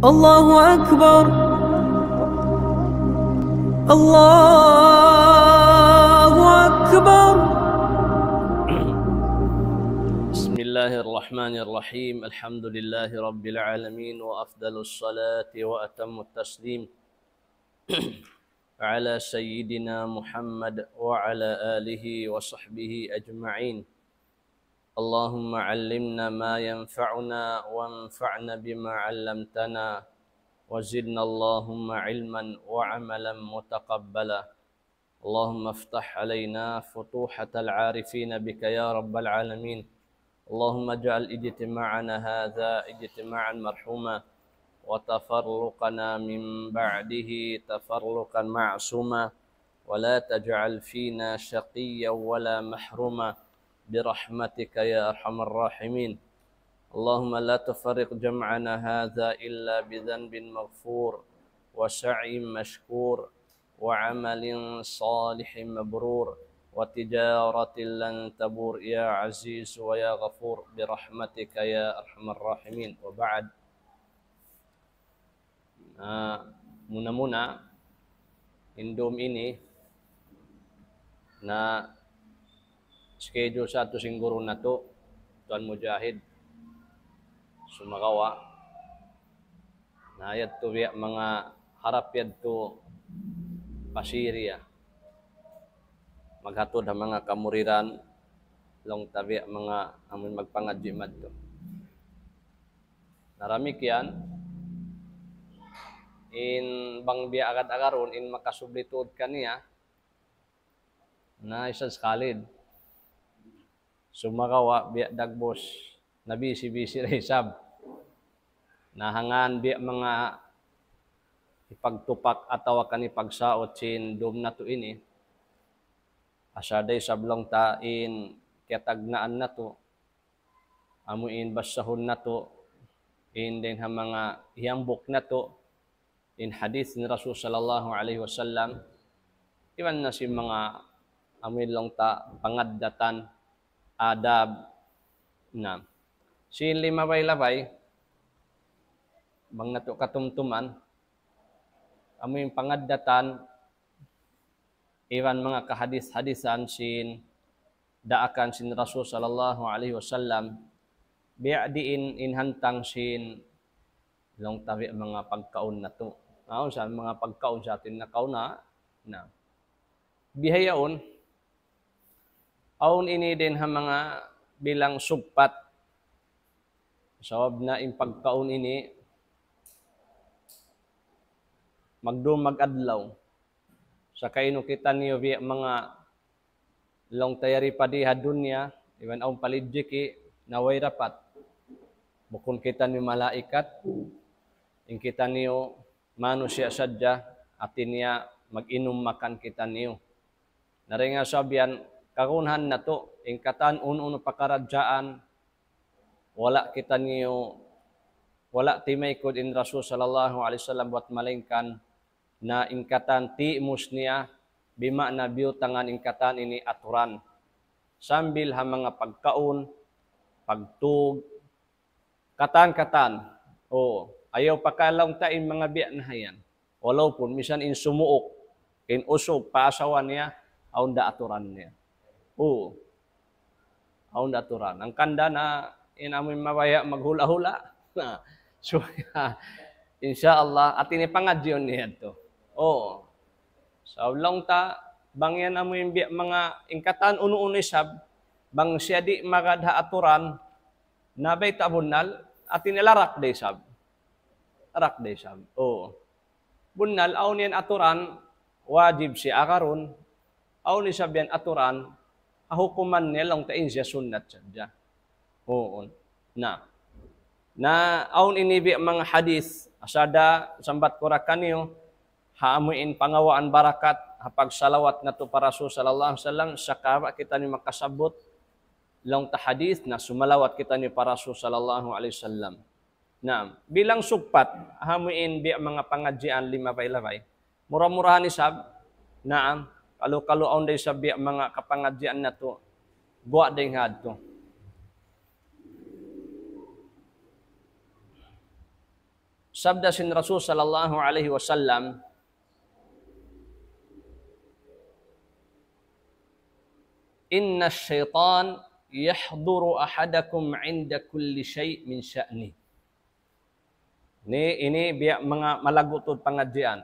الله أكبر الله أكبر. بسم الله الرحمن الرحيم. الحمد لله رب العالمين، وأفضل الصلاة وأتم التسليم على سيدنا محمد وعلى آله وصحبه أجمعين. اللهم علمنا ما ينفعنا وانفعنا بما علمتنا وزدنا اللهم علما وعملا متقبلا. اللهم افتح علينا فتوحة العارفين بك يا رب العالمين. اللهم اجعل اجتماعنا هذا اجتماعا مرحوما، وتفرقنا من بعده تفرقا معصوما، ولا تجعل فينا شقيا ولا محروما برحمتك يا أرحم الراحمين. اللهم لا تفرق جمعنا هذا إلا بذنب مغفور وسعي مشكور وعمل صالح مبرور وتجارة لن تبور يا عزيز ويا غفور برحمتك يا أرحم الراحمين. وبعد، muna-muna indom ini na schedule sa ato singguro na to Tuan Mujahid sumakawa na yad to mga harap yad to pasiriya maghatod ang mga kamuriran long tabi mga amun magpangadji madto. Narami kiyan in bang biya agad-agaron in makasublitud kaniya na isang skalid sumakawa biya dagbos na bisi-bisi resab nahangan biya mga ipagtupak atawa kani pagsaot sin dum na to ini asaday sablong ta in katagnaan na to amuin basahon na to in din ha mga hiyambok na to in hadith ni Rasul sallallahu alaihi wasallam iwan na si mga amuin lang ta pangaddatan adab na sin lima bay-labay bang nato katumtuman amuin pangaddatan iwan mga kahadis-hadisan sin daakan sin Rasul sallallahu alaihi wasallam biadiin inhantang sin long tabi mga pagkaon na to. Sa mga pagkaon sa atin na kauna na bihayaon aun ini din ha mga bilang sugpat sawab na in pagkaon ini magdum magadlaw sa kaino kita niyo biya mga long tayari padiha dunya iwan aun palidjiki naway rapat bukon kita ni malaikat in kita niyo manusia sadya atin niya mag-inom makan kita niyo. Naringa sabihan kakunhan na to in katan uno pakaradyaan wala kita niyo wala timay kod in Rasul sallallahu alaihi wasallam buat malingkan na ingkatan ti mus niya bima na biutangan ingkatan ini aturan sambil ha mga pagkaon pagtug katan-katan ayaw pakalong ta in mga biya na hayan walaw pun misan in sumuok in usog paasawan niya aun da aturan niya aun da aturan ang kanda na in amoy mabaya maghula-hula so insyaallah atin ipangadyon niya to long ta bangyan amoy biya mga ingkatan uno-uno sab bang siya di magadha aturan nabay tabunal atin ilarak day sab bunal aw niyan aturan wajib si akaron aw ni sabyan aturan hukuman niya lang tain siya sunnat sadya na aw inibi mga hadis asada sambat kurakan niyo haamuin pangawaan barakat hapag salawat na to para Rasul sallallahu alaihi wasallam sakaba kita ni makasabot lang ta hadis na sumalawat kita ni para Rasul sallallahu alaihi wasallam. Bilang sugpat hamuin bi mga pangadjian lima bay-labay mura-murahan ni sab kalu-kalu on day sab bi mga kapangadjian na to buwa ding hadto sabda sin Rasul sallallahu alaihi wasallam, inna syaitan yahduru ahadakum inda kulli syai' min sya'ni. Ini biya mga malagutod pangadyan.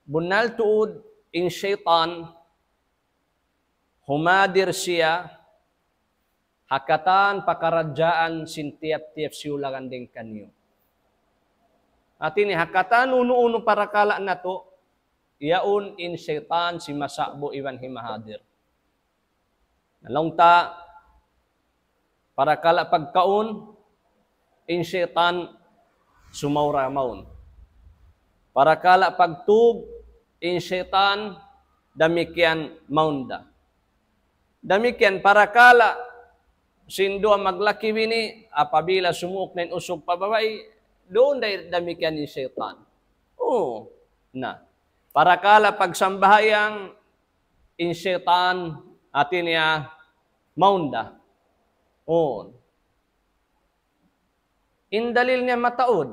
Bunal tuod in syaitan, humadir siya, hakatan pakaradyaan sin tiap-tiap siulagan din kanyo. At ini hakatan uno-uno para kala na to, yaun in syaitan si masakbo iwan himahadir. Nalongta, para kala pagkaon, in syaitan sumawra maun. Para kala pagtub, in syaitan damikyan maunda. Damikyan para kala sindo maglaki wini, apabila sumuk na usog pababay, doon day damikyan ni syaitan. Oo, na. Para kala pagsambahayang, in syaitan atin niya maunda. Oo. Indalil niya mataod.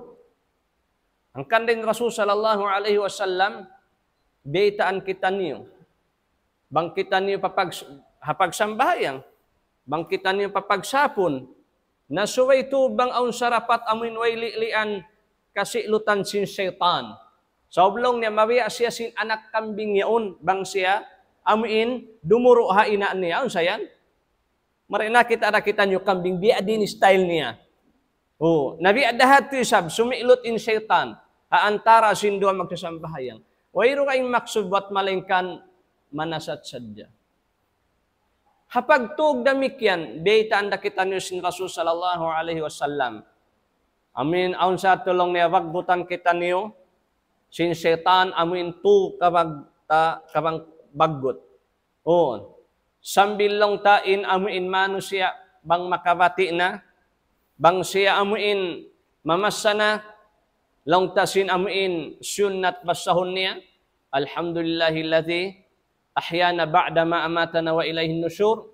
Ang kanding Rasul sallallahu alaihi wasallam, beitaan kita niyo. Bangkitan niyo hapagsambayang. Bangkitan niyo papagsapon. Nasuway tubang aun sarapat amin way lian kasi lutan sin syaitan. Sa oblong niya mawiya siya sin anak kambing yaon. Bang siya amin dumuro ha inaan niya. Aun sayan? Marina kita niyo kambing biya din style niya. Oh, nabi adahat to sab sumilot in syaitan. Haantara sindo magsasambayang. Wayro kayong maksubwat malengkan manasat sadya. Hapag tug damikyan, beitaan da kita niyo sin Rasul sallallahu alaihi wasallam. Amin, aun sa tulong niya, wagbutan kita niyo, sin syaitan, amin tu kabang baggot. O, sambil long tain, amin mano siya, bang makabati na, bang siya amin mamasana, long tasin amin sunnat basahon niya, alhamdulillahilladzi ahyana ba'da ma amatana wa ilayhin nusyur.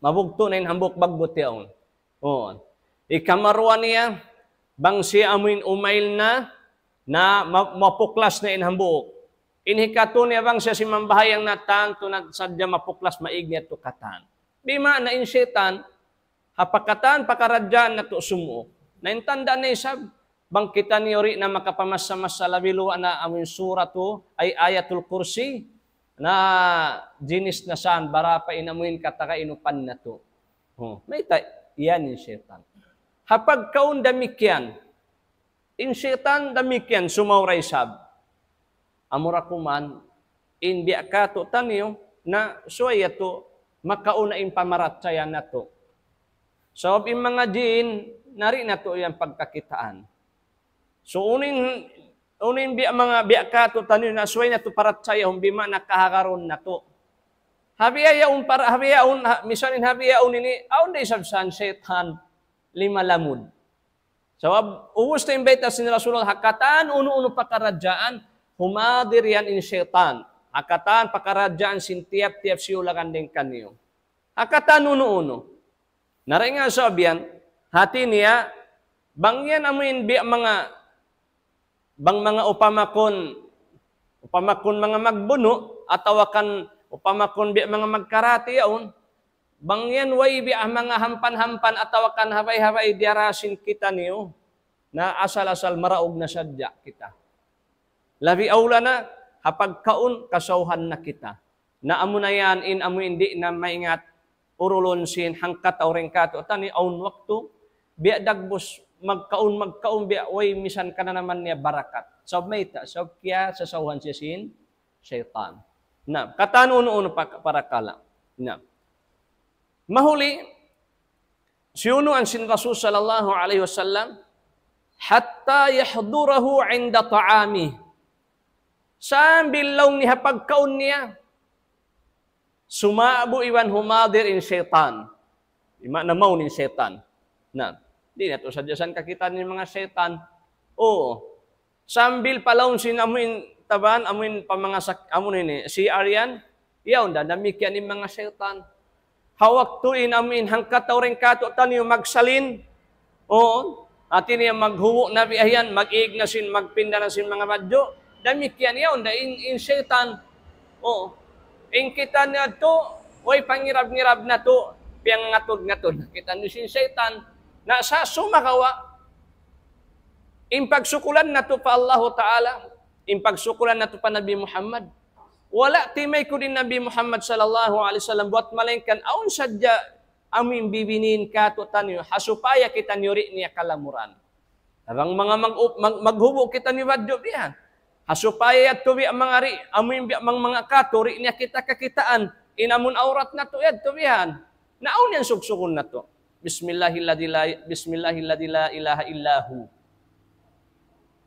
Mabugto na yung hambok bagbot yaon. O, ikamarwa niya, bang siya amin umail na mapuklas na inhambok. Inhikato niya bang siya si mambahayang natan, tunad sadya mapuklas maignya to katan. Bima na in syaitan, hapakatan pakaradyan na to sumuo. Naintanda na isab, bang kita niyori na makapamasa-masa labiluwa na amin suratu ay ayatul kursi, na jinis na saan, bara pa inamuin kataka inupan na to. May yan in syaitan. Hapag kaun damikyan, in syaitan damikyan, sumauray sab. Amura kuman, in biya ka to tanyo, na suwaya to, makauna in pamaratsaya na to. So, in mga jin, nari na to yung pagkakitaan. So, unin biya mga biya ka to tanyo na suway na to paratsaya bima nakahagaron na to. Habiyaun misalin habiyaun ini aun day sabsan syaitan lima lamud. So ubos na imbita sin Rasulullah hakatan uno-uno pakaradyaan humadir yan in syaitan. Hakatan pakaradyaan sin tiap-tiap siulagan din kanyo. Hakatan uno-uno. Naray nga sabihan hati niya bangyan amuin biya bang mga upamakon mga magbuno, atawakan upamakon biya mga magkarati yaon, bang yan way biya mga hampan-hampan, atawakan haway-haway diarasin kita niyo, na asal-asal maraog na sadya kita. Labi aula na, hapag kaun, kasawhan na kita. Na amo na yan, amo hindi na maingat, urulon sin, hangkat aw rengkato, tani aun waktu, biya dagbos, magkaon biya, way misan ka na naman niya barakat. So, may so, kaya sasawahan siya sin syaitan. Na, katano-uno para kala. Na. Mahuli, siyuno ang sin Rasul sallallahu alaihi wasallam, hatta yahdurahu inda ta'ami. Sambil law ni hapagkaon niya, sumabo iwan humadir in syaitan. Ima na maun in syaitan. Na, di na to sadyasan kakita ni mga syaitan. Oo. Sambil palaon sinamuin taban, amuin pamangasak, amuin ni si Aryan, yaon da, namikyan ni mga syaitan. Hawak tuin amuin hangkat tawring kato tanyo magsalin. Oo. Ati niya maghuwo na biyayan, mag-iig na sin, magpinda na sin mga radyo. Damit yan yaon, da in syaitan. Oo. In kita na to, oy pangirab-ngirab na to, piyang ngatod-ngatod. Kita ni sin syaitan, na sa sumakawa, in pagsukulan na to pa Allah Ta'ala, in pagsukulan na to pa Nabi Muhammad. Wala timay ko din Nabi Muhammad sallallahu alaihi wasallam, buat malengkan, aun sadya, amin bibinin ka to tanyo, hasupaya kita nyuri niya kalamuran. Abang mga maghubo kita ni wadyo biyan. Hasupaya to bi mga ri, amin bi mga katuri niya kita kakitaan, inamun aurat na to yad to biyan. Naun yan suksukon na to. Bismillahilladzi la ilaha illahu.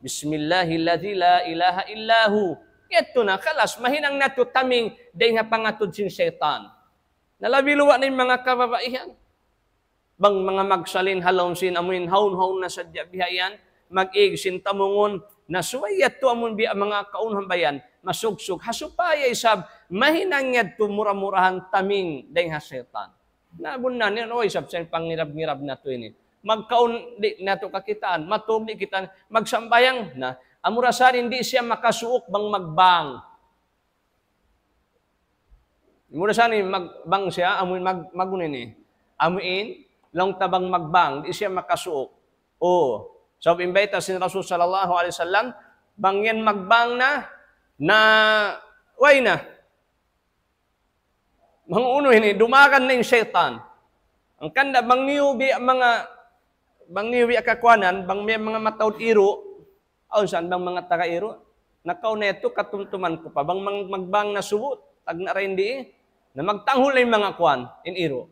Bismillahilladzi la ilaha illahu. Ito na, kalas, mahinang na to taming day nga pangatod sin syaitan. Nalabiluwa na yung mga kababaihan. Bang mga magsalin halon sin amuin haun-haun na sadya bihayan, mag-ig sin tamungon, na suwayat to amun biya mga kaunhan bayan, masugsug, hasupaya isab, mahinang yad to muramurahan taming day nga syaitan. Nabun na niyan, oy, isab sa pangirab-ngirab na to ini. Magkaun di na to kakitaan, matubli kita, magsambayang na, amurasan hindi siya makasuok bang magbang. Muna sana magbang siya, amuin magunin eh. Amuin, lang tabang magbang, di siya makasuok. O, so imbita sin Rasul sallallahu alaihi wasallam, bangyan magbang na, way na. Manguno ini, dumagan na yung syaitan. Ang kanda, bangniubi akakwanan, bang may mga matawad iro, aun saan bang mga taga-iro? Nakaw na ito, katumtuman ko pa, bang magbang na subot, tag na rin di na magtanghol na yung mga kwan, in iro.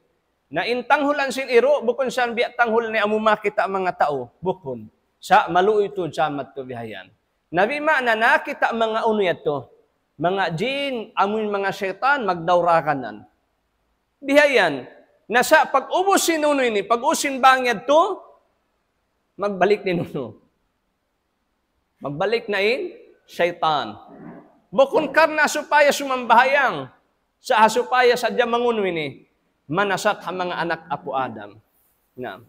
Na intanghulan sin iro, bukon saan biya tanghol na amumakita ang mga tao, bukon. Sa maluoy to, jamat to bihayan. Nabima na nakita mga unuyat to, mga jin, amun mga syaitan, magdawrakanan. Bihayan, na sa pag-ubos sin unoy ni, pag-usin bangyad to, magbalik din uno. Magbalik na syaitan. Bukon karna supaya sumambahayang, sa hasupaya sadya manguno ini, manasat ang mga anak apo Adam. Na.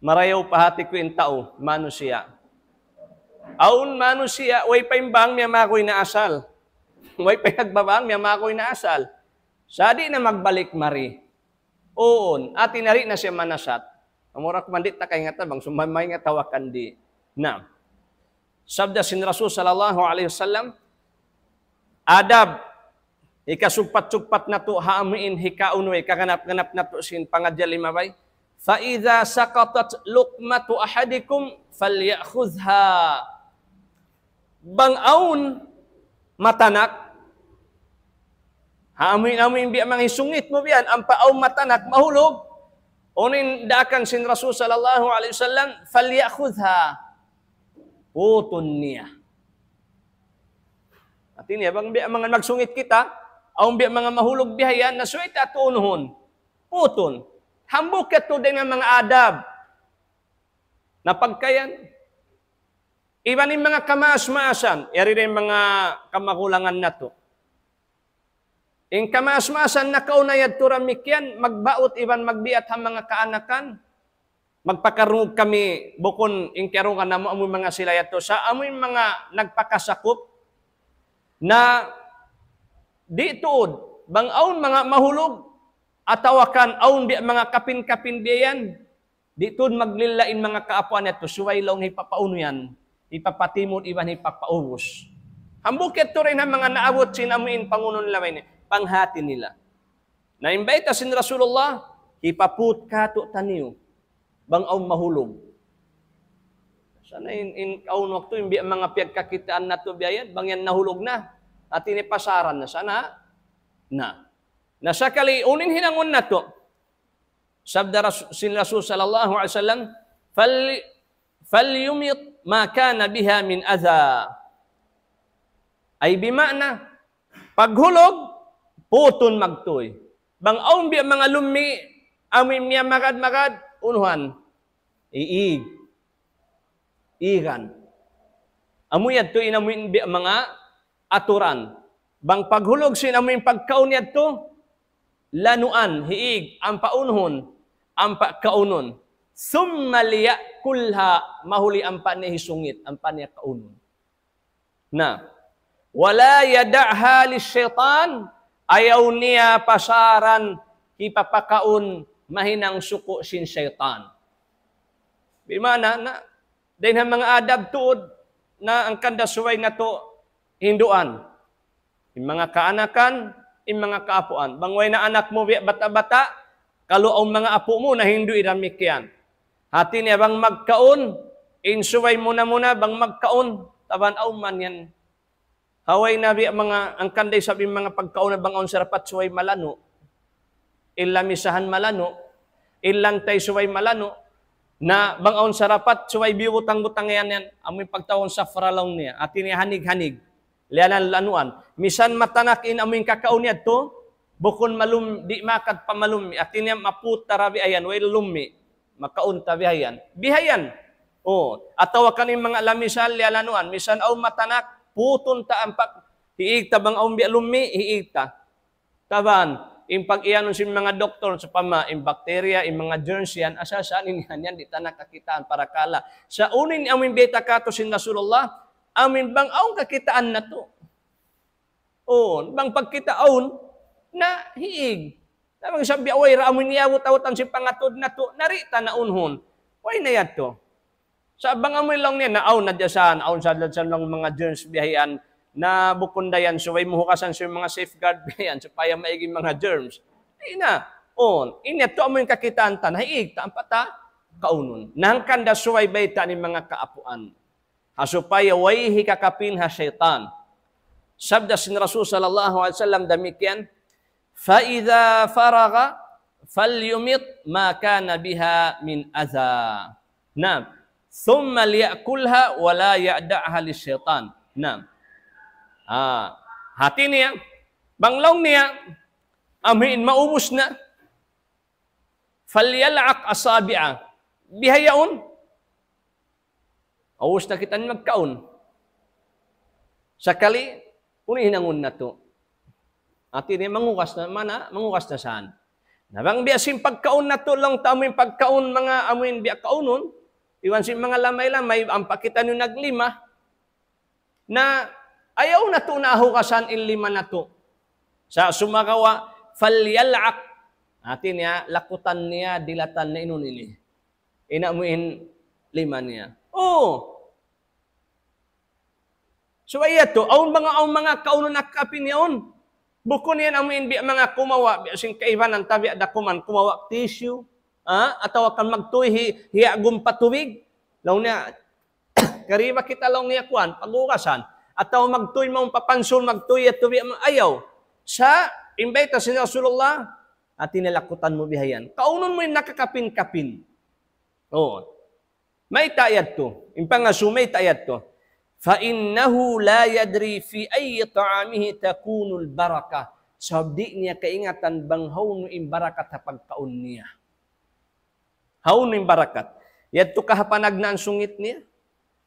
Marayaw pahati ko yung tao, manusia. Aun manusia, way pa imbang, may makoy na asal. Way pa nagbabang, may makoy na asal. Sadi na magbalik mari. Oon, at tinari na siya manasat. Amurak mandit na kay nga tabang, sumamay nga tawakan di. Na. Sabda sin Rasul sallallahu alaihi wasallam, adab, ikasugpat-sugpat na to haamuin hikaunway, kaganap-ganap na to sin pangadya limabay. فَإِذَا سَقَطَتْ لُقْمَةُ أَحَدِكُمْ فَلْيَأْخُذْهَا. Bangaon matanak, haamuin-amuin biya mga hisungit mo biyan, ang paaw matanak, mahulog. Unin dakan sin Rasul sallallahu alaihi wasallam, فَلْيَأْخُذْهَا. Putun niya. At ini, bang biya mga nagsungit kita, aung biya mga mahulog bihayan, na suwit at unuhon. Puton. Hambuk ito din ang mga adab. Na pagkayan. Iba ni mga kamaas-maasan. Yari rin mga kamakulangan na to. In kamaas-maasan na kaunayad turamikyan, magbaot iban magbiat ang mga kaanakan. Magpakarungog kami, bukon in karungan na mo amoy mga sila yato. Sa amoy mga nagpakasakop, na di tuod, bang aun mga mahulog, atawakan aun bi mga kapin-kapin biyan, di tuod maglilain mga kaapuan ito, suway lang ipapauno yan, ipapatimod iban ipapauwos. Hambukit to rin ang mga naabot sinamuin pangunon lamay ni, panghati nila. Na-invite sin Rasulullah, ipaput kato taniyo, bang aun mahulog. Sana in kaun waktu yung mga piyagkakitaan na to biyan, bang yan nahulog na. At inipasaran na sana na. Nasakali, unin hinangon na to. Sabda sin Rasul sallallahu alaihi wasallam, falyumit ma kana biha min adha. Ay bimana, paghulog, puton magtoy. Bang aun biya mga lumi, amin niya magad-magad, unuhan, iig. Igan. Amuyad to inamuin biya mga aturan. Bang paghulog sinamuin pagkauniyad to, lanuan, hiig, ang paunhon, ang pagkaunon. Summa liya'ti liyakulha mahuli ang pa niya hisungit, ang pa niya kaunon. Na, wala yada'ha lisyaitan, ayaw niya pasaran, ipapakaon, mahinang suko sin syaitan. Bimana na, dahil mga adab tuod, na ang kandasuway na to, hinduan. Yung mga kaanakan, yung mga kaapuan. Bangway na anak mo, bata-bata, kaluong mga apo mo na hindu iramik yan. Hati niya bang magkaon, insuway muna bang magkaon, taban man yan. Haway na mga, ang kanday sabi mga pagkaon na bangon sa rapat suway malano, ilamisahan malano, ilantay suway malano, na bangon sa rapat suway biwutang-butang yan, amoy pagtawon sa faralong niya, at ini hanig-hanig, lianan lanuan. Misan matanakin amoy kakaon niya to, bukon malum, di makat pamalumi, at ini maputa rabi ayan, way lumi, makaon tabi ayan, bihayan. O, atawa kaning mga lamisal lialanuan, misan aw matanak, puton ta ang hiigta bang aw lumi, hiigta. Taban, yung pag-iyanon si mga doktor sa pama, yung bakterya, yung mga germs yan, asasanin yan, di ta nakakitaan para kala. Sa unin amin beta kato sin Rasulullah, amin bang aong kakitaan na to. O, bang pagkitaon, na hiig. Tamang sabi, away ra amin niyawot-awotan si pangatod na to, narita na unhon. Way na yan to. Sa bang amoy lang niya, na aw na diyasan, aw sa lang mga germs bihayan, na bukundayan, so way muhukasan sa mga safeguard bihayan, so paya maiging mga germs. Ay na, on, ineto amoy kakitaan ta, nahiig ta, ang pata, kaunon. Nangkanda suway bayta ni mga kaapuan. Hasupaya way hikakapin ha syaitan. Sabda sin Rasul sallallahu alaihi wasallam demikian, فَإِذَا فَرَغَ فَلْيُمِطْ مَا كَانَ بِهَا مِنْ أَذَى. Naam. ثُمَّ لِيَأْكُلْهَا وَلَا يَعْدَعْهَا لِلشَّيْطَانِ. Naam. Hati niya, banglaw niya, amin maubos na. فَلْيَلْعَقْ أَصَابِعَ. Bihayaon. Awas na kita magkaon. Sakali, unihinangon na to. At ini mangukas na mana, mangukas na saan. Nabang biasim pagkaon na to lang tamoy pagkaon mga amoy biya kaunon, iwan si mga lamay-lamay, ang pakita nyo naglima, na ayaw na to nahukasan in lima na to. Sa sumakawa, falyal'ak, atin niya, lakutan niya, dilatan na inunili. Inamuin lima niya. Oh! So ayaw to, aun mga kaunon nakapin yaon, bukon yan ang mga kumawa, sing kaiban ng tabi at dakuman, kumawa tissue, ataw kan magtuy, hiagum patubig, law niya, kariba kita law niya kuan, pagukasan, ataw magtuy mong papansul, magtuy at tubi, ayaw. Sa imbita si Rasulullah, at tinalakutan mo bihayan. Kaunon mo yung nakakapin-kapin. Oo. May tayad to. Impangasu, may tayad to. فَإِنَّهُ لَا يَدْرِي فِي أَيِّ طَعَامِهِ تَكُونُ الْبَرَكَةِ. Sabdi niya kaingatan bang haun yung barakat sa pagkaon niya. Haun yung barakat. Yato kahapanag na ang sungit niya.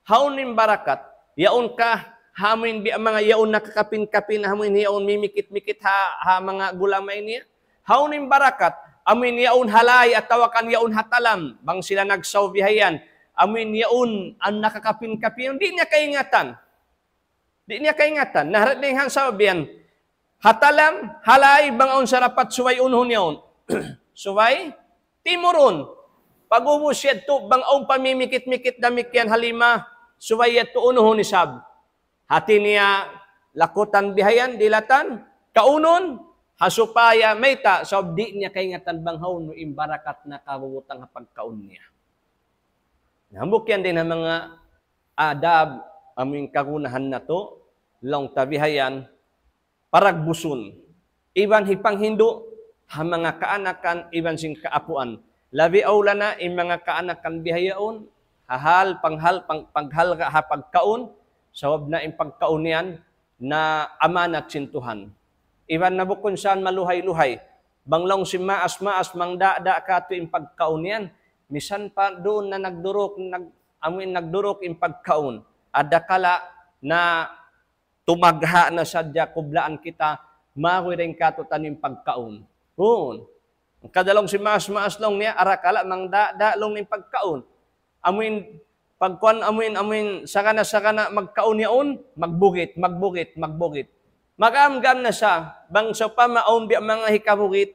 Haun yung barakat. Yaon ka, hamin mga yaon nakakapin-kapin, hamin yaon mimikit-mikit ha mga gulamay niya. Haun yung barakat. Amin yaon halay at tawakan yaon hatalam. Bang sila nagsawbihayan. Amin yaon ang nakakapin-kapin, di niya kaingatan. Di niya kaingatan. Naharat din ang sabihan, hatalam, halay, bangaon sa rapat, suway unhon yaon. Suway, timuron. Pag-ubos yan to, bangaon pamimikit-mikit damik yan halima, suway yan to unhon isab. Hati niya, lakutan bihayan, dilatan, kaunon, hasupaya, mayta, so di niya kaingatan banghaon, imbarakat na kabubutang pagkaon niya. Nahambok yan din ang mga adab aming kagunahan na to, long tabihayan, paragbusun. Iban hipang Hindu, ha mga kaanakan, iban sing kaapuan. Labi aula na, yung mga kaanakan bihayaon, paghal ka ha pagkaon, sawab na yung pagkaon yan, na amanat sintuhan. Iban na bukon saan maluhay-luhay, banglong si maas-maas, mangda-da ka to yung pagkaon yan, misan pa doon na nagdurok yung pagkaon. Adakala na tumagha na sadya kublaan kita, mawiring katutan yung pagkaon. Doon. Ang kadalong si maas-maas long niya, arakala mang da-da long yung pagkaon. amuin pagkuan amuin saka na magkaon yaon, magbugit. Magamgam na siya, bang sa pamaon biya mga hikabugit,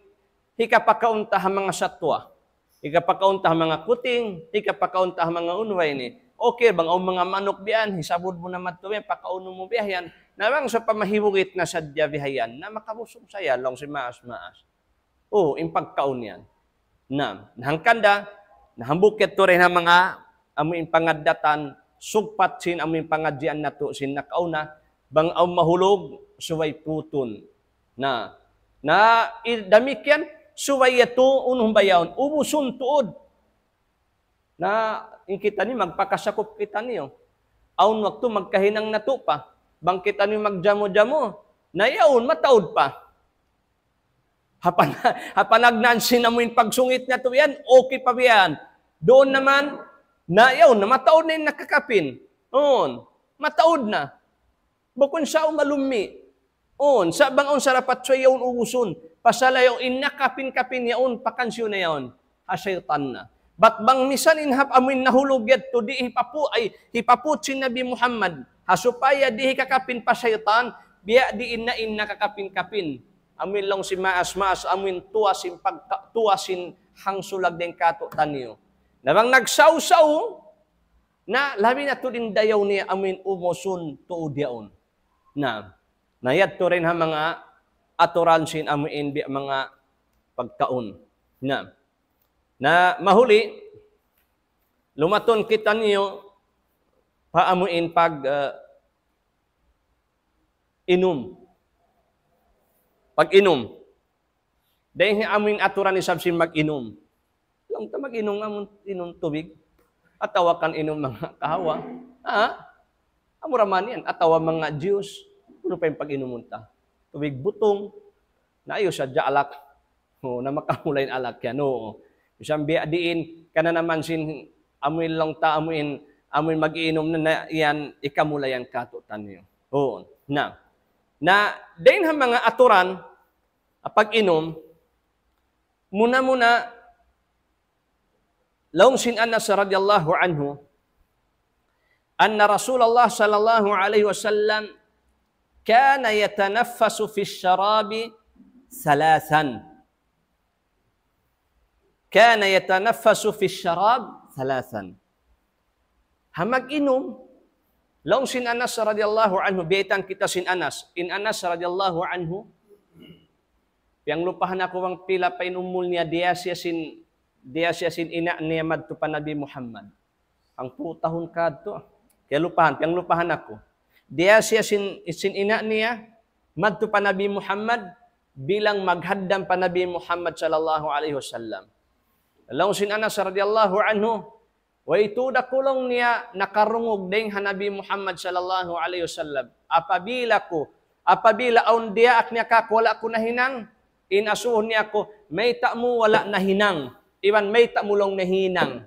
hikapakaunta mga satwa. Hikapakaunta mga kuting, hikapakaunta mga unway ni. Okay, bang ang mga manok biyan, hisabod mo na matuwi, pakauno mo biyahan. Nawang sa pamahibugit na sadya bihayan, na makabusog saya, long si maas. Oo, impagkaon yan. Nahangkanda, nahambukit to rin ang mga amoy pangadatan, sugpat sin amoy pangadyan na to, sin nakauna, bang ang mahulog, suway puton. Damikyan, suway ito, unong bayaon, umusun tuod. Kita ni magpakasakop kita niyo. Aun waktu magkahinang nato pa. Bang kita ni magjamo-jamo. Na yaon, mataod pa. Hapanagnan sinamuin pagsungit na to yan, okay pa yan. Doon naman, na yaon, na mataod na yung nakakapin. Mataod na. Bukon sa umalumi. Sa bang on sarapat so yaon uguson. Pasala yung inakapin-kapin yaon, pakansyo na yaon. Asyaitan na. Bat bang misan inhap amin nahulog yat to di hipaput si Nabi Muhammad. Hasupaya di kakapin pa syaitan, biya di in nakakapin-kapin. Amin lang si maas, amin tuwasin hangsulag den kato taniyo. Nabang nagsaw-saw, na labi na to din dayaw niya amin umusun tuod yaon. Nayad to rin ha mga aturansin amin biya mga pagkaon. Na mahuli, lumaton kita niyo paamuin pag inom. Pag-inom. Dahil amuin aturan ni Sabsin mag-inom. Lang ta mag-inom inom tubig. Atawa kan inom mga kahawa. Amuraman yan. Atawa mga juice. Ano pa yung pag-inom ta? Tubig butong. Naayos siya alak. Na makamulain alak yan. Isang biadiin, kana naman sin amuin lang ta, amuin mag-iinom na yan, ikamulayan katutan niyo. Dahil ang mga aturan, pag-inom, muna, laong sin Anas radiyallahu anhu, anna Rasulullah sallallahu alaihi wasallam, kana yatanaffasu fi syarabi salasan. Kana yatanaffasu fi syarab thalathan. Hamag-inom. Laong sin Anas radiyallahu anhu, biyaitan kita sin Anas. In Anas radiyallahu anhu, yang lupahan ako ang pila pa inumul niya, diya siya sin ina niya madto pa Nabi Muhammad. Ang putahon kadto. Kaya lupahan ako. Diya siya sin ina niya madto pa Nabi Muhammad bilang maghaddam pa Nabi Muhammad sallallahu alaihi wasallam. Laong sin Anas radiyallahu anhu, wa ituda kulong niya nakarungog ding Nabi Muhammad sallallahu alaihi wasallam. Apabila aun dia ak niya kak wala ko nahinang, inasuhon niya ko, may ta'mu wala nahinang. Iwan may ta'mulong nahinang.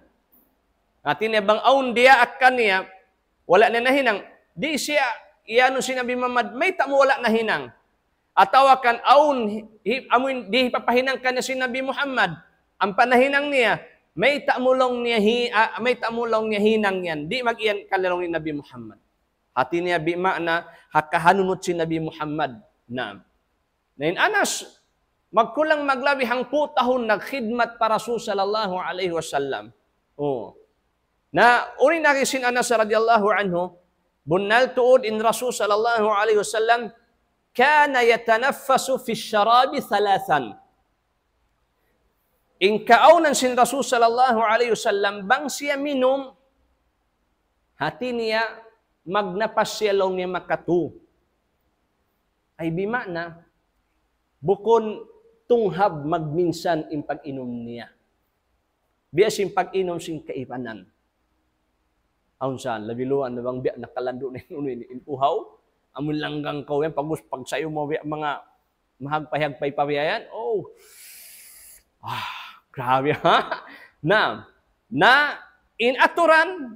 At bang aun dia ak kaniya, wala na nahinang, di siya, iyano si Nabi Muhammad, may ta'mu wala nahinang. Atawakan aun, di papahinang kanya si Nabi Muhammad, ang panahinang niya, may ta'mulong niya hinang yan. Di mag-iyan kalalong ni Nabi Muhammad. Hati niya bima na hakahanunot si Nabi Muhammad. Nain Anas, magkulang maglabi hang putahon nagkhidmat para Rasul sallallahu alaihi wasallam. Uri nakisin Anas radiyallahu anhu, bunal tuod in Rasul sallallahu alaihi wasallam, kana yatanaffasu fi syarabi thalathan. Inkaunan sin Rasul sallallahu alaihi wasallam bang siya minum, hati niya magnapas siya long niya makatu. Ay bima na bukon tunghab magminsan in pag-inom niya. Biya sin pag-inom sin kaibanan. Aun saan labiluan na bang biya nakalando na in uhaw, amun langgang ko yan pag sayo mo biya mga mahagpay pabiyayan. Grabe ha? In aturan,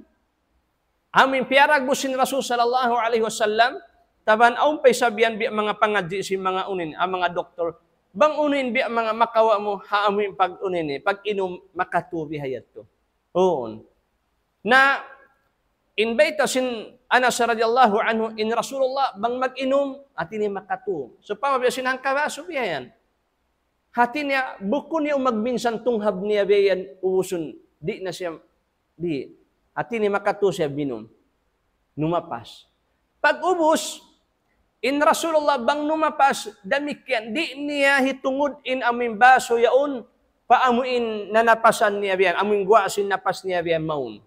amin piarag busin Rasul sallallahu alaihi wasallam, taban aun pay sabihan biya mga pangadji si mga unin, ang mga doktor, bang unin biya mga makawa mo, haamin pag unin pag inom makatubi hayat to. Na invite sin Anas radhiyallahu anhu in Rasulullah bang mag-inom at ini makatu. So pamabiyasin ang kabaso biyan. Hati niya bukun niya magminsan tunghab niya biyan usun di na siya di. Hati ni makatu siya binom. Numapas. Pag ubos in Rasulullah bang numapas damikyan di niya hitungod in aming baso yaon paamuin nanapasan niya biyan aming guasin napas niya biyan maun.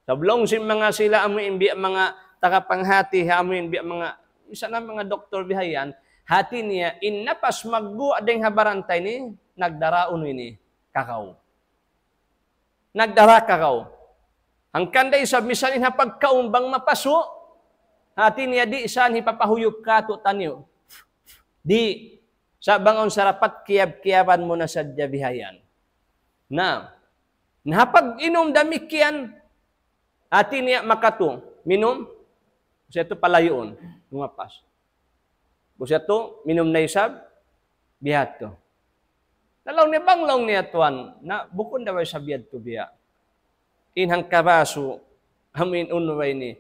Sablong sin mga sila amuin biya mga takapanghati amuin biya mga isa na mga doktor bihayan hati niya in napas maggu adeng habarantay ni nagdaraon ini kakao. Nagdara kakao. Ang kanday sa misalin ha pagkaumbang mapaso hati niya di saan hipapahuyop ka to tanyo. Di sa bangon sarapat kiyab-kiyaban mo na sa bihayan. Na napag-inom damikyan ati niya makatu, minom, siya ito palayoon, lumapas. Kung siya ito, minom na isab, bihat to. Nalaw niya banglong niya tuwan, na bukod na sa biyad to biya. Inhang kabaso, amuin unway ni,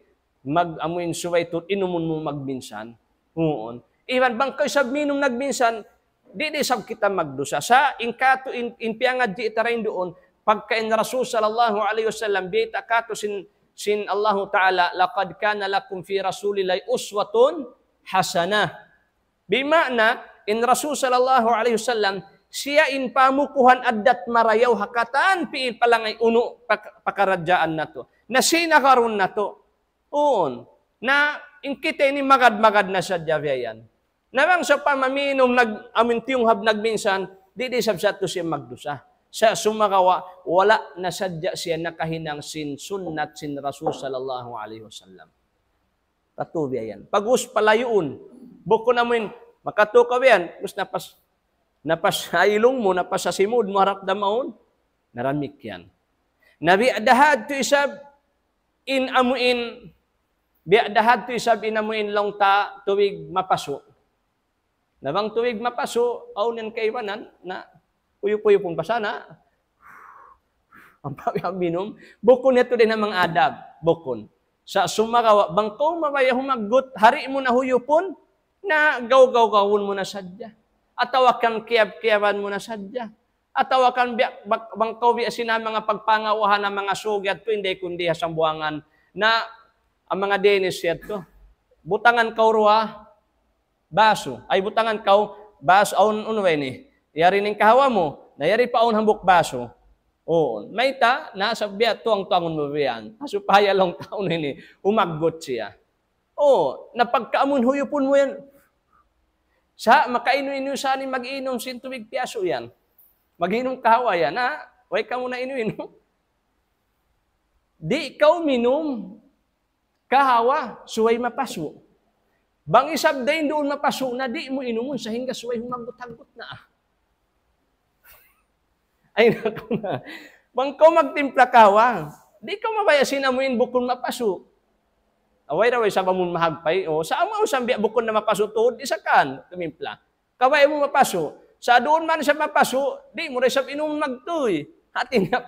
amuin suway to, inumun mo magminsan, uon. Iwan bang kayo sab minom nagminsan, di sab kita magdusa. Sa inkato, inpiangad di itarain doon, pagka in Rasul sallallahu alaihi wasallam, bita kato sin Allah Ta'ala, laqad kana lakum fi rasulillahi uswatun hasanah. Bimana, in Rasul sallallahu alaihi wasallam, siya in pamukuhan addat marayaw hakatan, piil palangay uno pakaradyaan na to. Na sinakaroon na to. Uon. Na inkita ni magad-magad na sa Javiayan. Nawang sa pamaminom, amintiyong hab nagminsan, di sabsat to siya magdusa. Sa sumakawa, wala na sadya siya nakahinang sin sunnat sin Rasul sallallahu alaihi wasallam. Tatubi yan. Pag-us palayoon, buko namin, makatukaw yan, gusto napas ilong mo, napas sa simod mo, harap damaon, naramik yan. Nabiadahad to isab, biadahad to isab, inamuin long ta, tuwig mapaso. Nabang tuwig mapaso, aunin kaiwanan, na puyo-puyo pong pasana. Ang pagkabinom. Bukon ito din ang mga adab. Bukon. Sa sumakawa, bangko mabaya humagot, hari mo na huyupon, na gaw-gaw-gawon mo na sadya. Atawakan kiyab-kiyaban mo na sadya. Atawakan bangko biya sina mga pagpangawahan ng mga sugyat to, hindi kundi hasang buwangan, na ang mga denis yato. Butangan kauruha, baso. Ay butangan kau, baso, unway ni. Yari ning kahawa mo, nayari pa hambok baso. Oo. May ta, nasa biya, tuwang-tuwangon mo biyan. Asupaya lang taon ini, umaggot siya. Oo. Napagkaamun huyupon mo yan. Sa, makainu-inu saan mag-inom sin tubig piyaso yan. Mag-inom kahawa yan, ha? Huwag ka muna inu-inu. Di ikaw minom. Kahawa, suway mapaso. Bang isab dahin doon mapaso na di mo inumun sa hingga suway humagot-hagot na ah. Ay, naku na. Bang ko magtimpla kawa, di ka mabayasin amuin bukon mapaso. Away raway sa pamun mahagpay, o sa amaw sambi bukon na mapaso tuod, isa kan, tumimpla. Kaway mo mapaso, sa doon man siya mapaso, di mo rin siya inum magtoy. Hati nga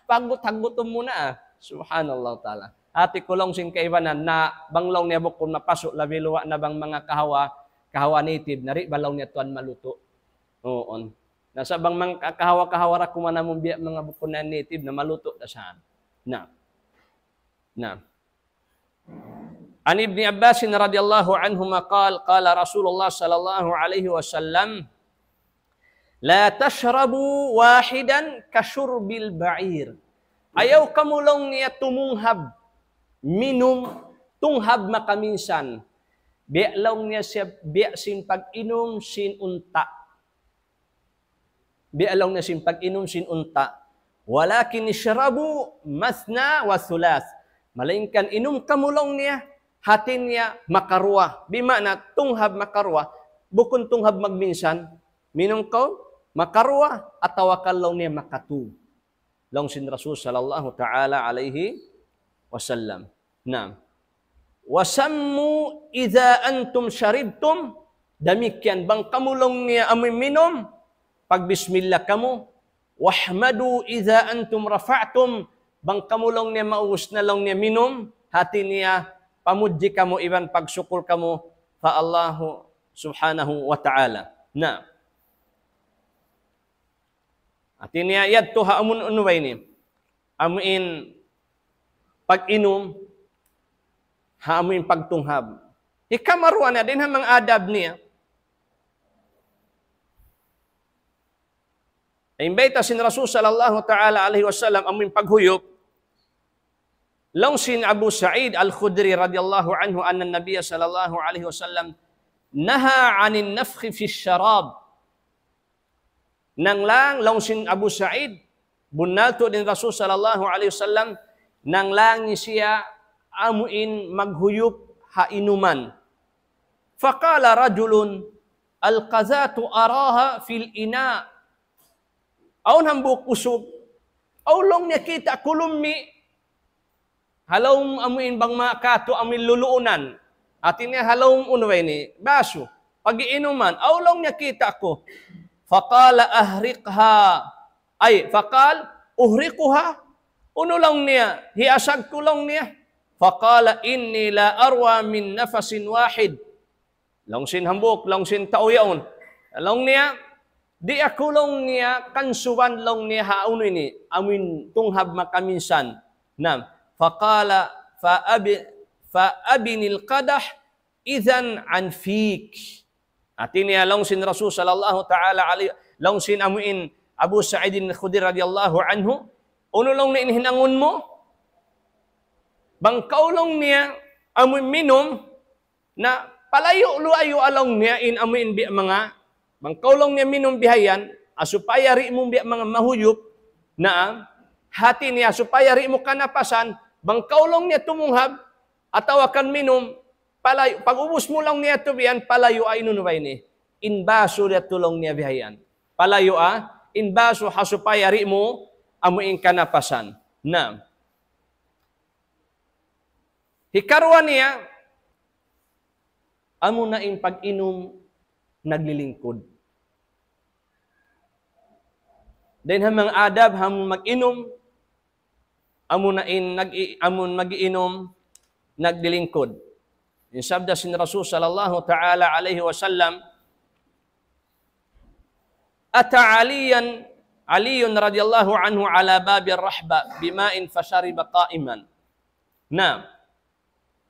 pagut-hagutom mo na. Subhanallah ta'ala. Hati kulong sing kaibanan na banglong niya bukon mapaso, labiluwa na bang mga kahawa native, nari balaw niya tuan maluto. Oon. Nasa bang mga kahawa-kahawara kumana mong biya mga bukon na native na maluto na saan. Na. An Ibn Abbas radhiyallahu anhuma qala Rasulullah sallallahu alaihi wasallam la tashrabu wahidan kashurbil ba'ir. Ayaw kamulong niya tumunghab minum tunghab makaminsan. Bialaw niya siya biya sin pag-inom sin unta. Bialaw na sin pag-inom sin unta. Walakin ishrabu mathna wa thulath. Malainkan inom kamulong niya, hatin niya makarwa. Bimana tunghab makarwa, bukon tunghab magminsan, minum ko makarwa at tawakalaw niya makatu. Long sin Rasul sallallahu ta'ala alaihi wasallam. Naam. Wasammu idha antum sharibtum, damikyan bang kamulong niya amoy minom, pag bismillah kamu, wahmadu idha antum rafa'tum, bang kamulong niya maus na lang niya minum, hati niya, pamudji ka mo, iban pagsukul ka mo, fa Allahu subhanahu wa ta'ala. Na. Hati niya, yad to haamun unway ni. Amuin pag-inom, haamuin pagtunghab. Ikamaruan na din ang mga adab niya. Imbita sin Rasul sallallahu ta'ala alaihi wasallam amuin paghuyop, longsin Abu Sa'id al-Khudri radiyallahu anhu anna Nabiya sallallahu alaihi wasallam naha anin nafkhi fi syarab. Nang lang longsin Abu Sa'id, bunalto din Rasul sallallahu alaihi wasallam, nang lang ni siya amuin maghuyop hainuman. Faqala rajulun al-qazatu araha fil ina. Aun hambuk usog, aulong niya kita kulummi, halawm amuin bang makato amin luluunan, atin niya halawm unway ni, baso, pag-iinuman, aulong niya kita ko, faqala ahriqha, faqal, uhriquha, uno lang niya, hiasag ko lang niya, faqala inni la arwa min nafasin wahid, longsin hambuk, longsin tauyaon, long niya, di akulong niya kansuwan long niya haun ini amin tunghab makaminsan nam faqala fa abinil qadah idzan an fik atini long sin Rasul sallallahu taala alaihi long sin amuin Abu Sa'id al-Khudri radhiyallahu anhu uno long ni hinangon mo bang kaulong niya amuin minum na palayo luayo along niya in amuin bi mga mangkaulong niya minum bihayan, asupaya ri mo mga mahuyop na hati niya, supaya ri mo kanapasan, bangkaulong niya tumunghab, atawakan minum, palayo, pag ubus mo lang niya tubiyan, palayo ay nunubay ni. Inbaso niya tulong niya bihayan. Palayo inbaso hasupaya ri mo, amuin kanapasan. Na. Hikarwa niya, amo na in pag-inom, naglilingkod. Then hamang adab, hamon mag-inom, amon mag-iinom, naglilingkod. Yung sabda sin Rasul sallallahu ta'ala alaihi wasallam, ata aliyun radiyallahu anhu ala babi rahba bima'in fashariba qa'iman. Na,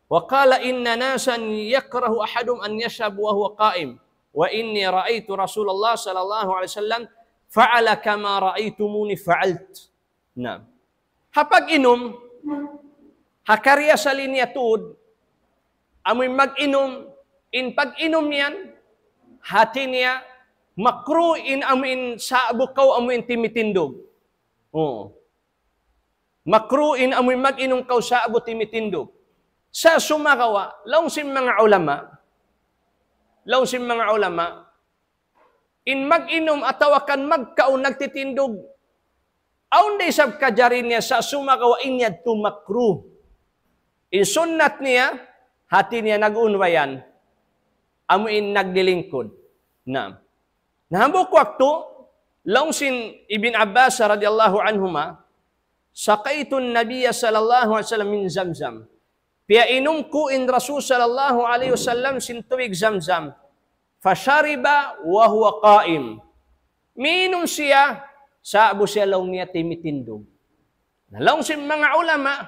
وقال إن ناسا يكره أحدهم أن يشرب وهو قائم وإني رأيت رسول الله صلى الله عليه وسلم فعل كما رأيتموني فعلت. Nah. Hapag inom, hakarya sa linyatod, amoy mag-inom, in pag-inom yan, hati niya, makro in amoy sa bukaw amoy timitindog. Oo. Makro in amoy mag-inom kaw sa abo timitindog. Sa sumakawa, longsin mga ulama, in mag-inom atawakan magkaon nagtitindog, aun day sab kajarin niya sa sumakawa inyad tumakru. In sunnat niya, hati niya nag-unwayan, amuin nagdilingkod. Na. Nahambok waktu, longsin Ibn Abbas radiyallahu anhuma, saqaitun Nabiya sallallahu alaihi wasallam min Zamzam. Pia inom ko in Rasul sallallahu alaihi wasallam sin tuwig Zamzam. Fashariba wa huwa qa'im. Minom siya, saabo siya lang niya timitindog. Nalong si mga ulama,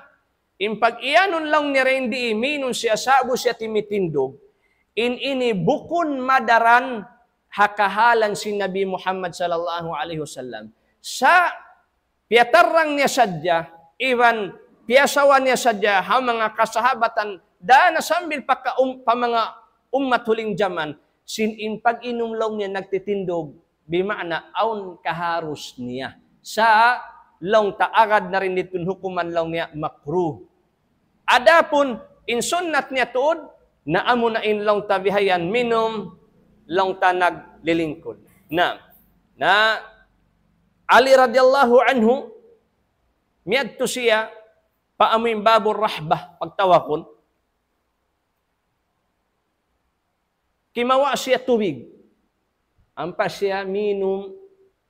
in pag-iyanon lang niya rin di minom siya, saabo siya timitindog, in ini bukon madaran hakahalan si Nabi Muhammad sallallahu alaihi wasallam. Sa piatarang niya sadya, even piyasawan niya sadya, ha mga kasahabatan, na sambil pa mga ummat huling jaman, in pag-inom lang niya nagtitindog, bimana aun kaharus niya. Sa long taagad na rin ditun hukuman lang niya makruh. Adapun, in sunnat niya tuod, na amo na in long tabihayan, minom, long ta naglilingkod. Na Ali radiyallahu anhu, miyadto siya, paamoy babur rahbah, pagtawakon, kimawa siya tubig. Ampa siya minum,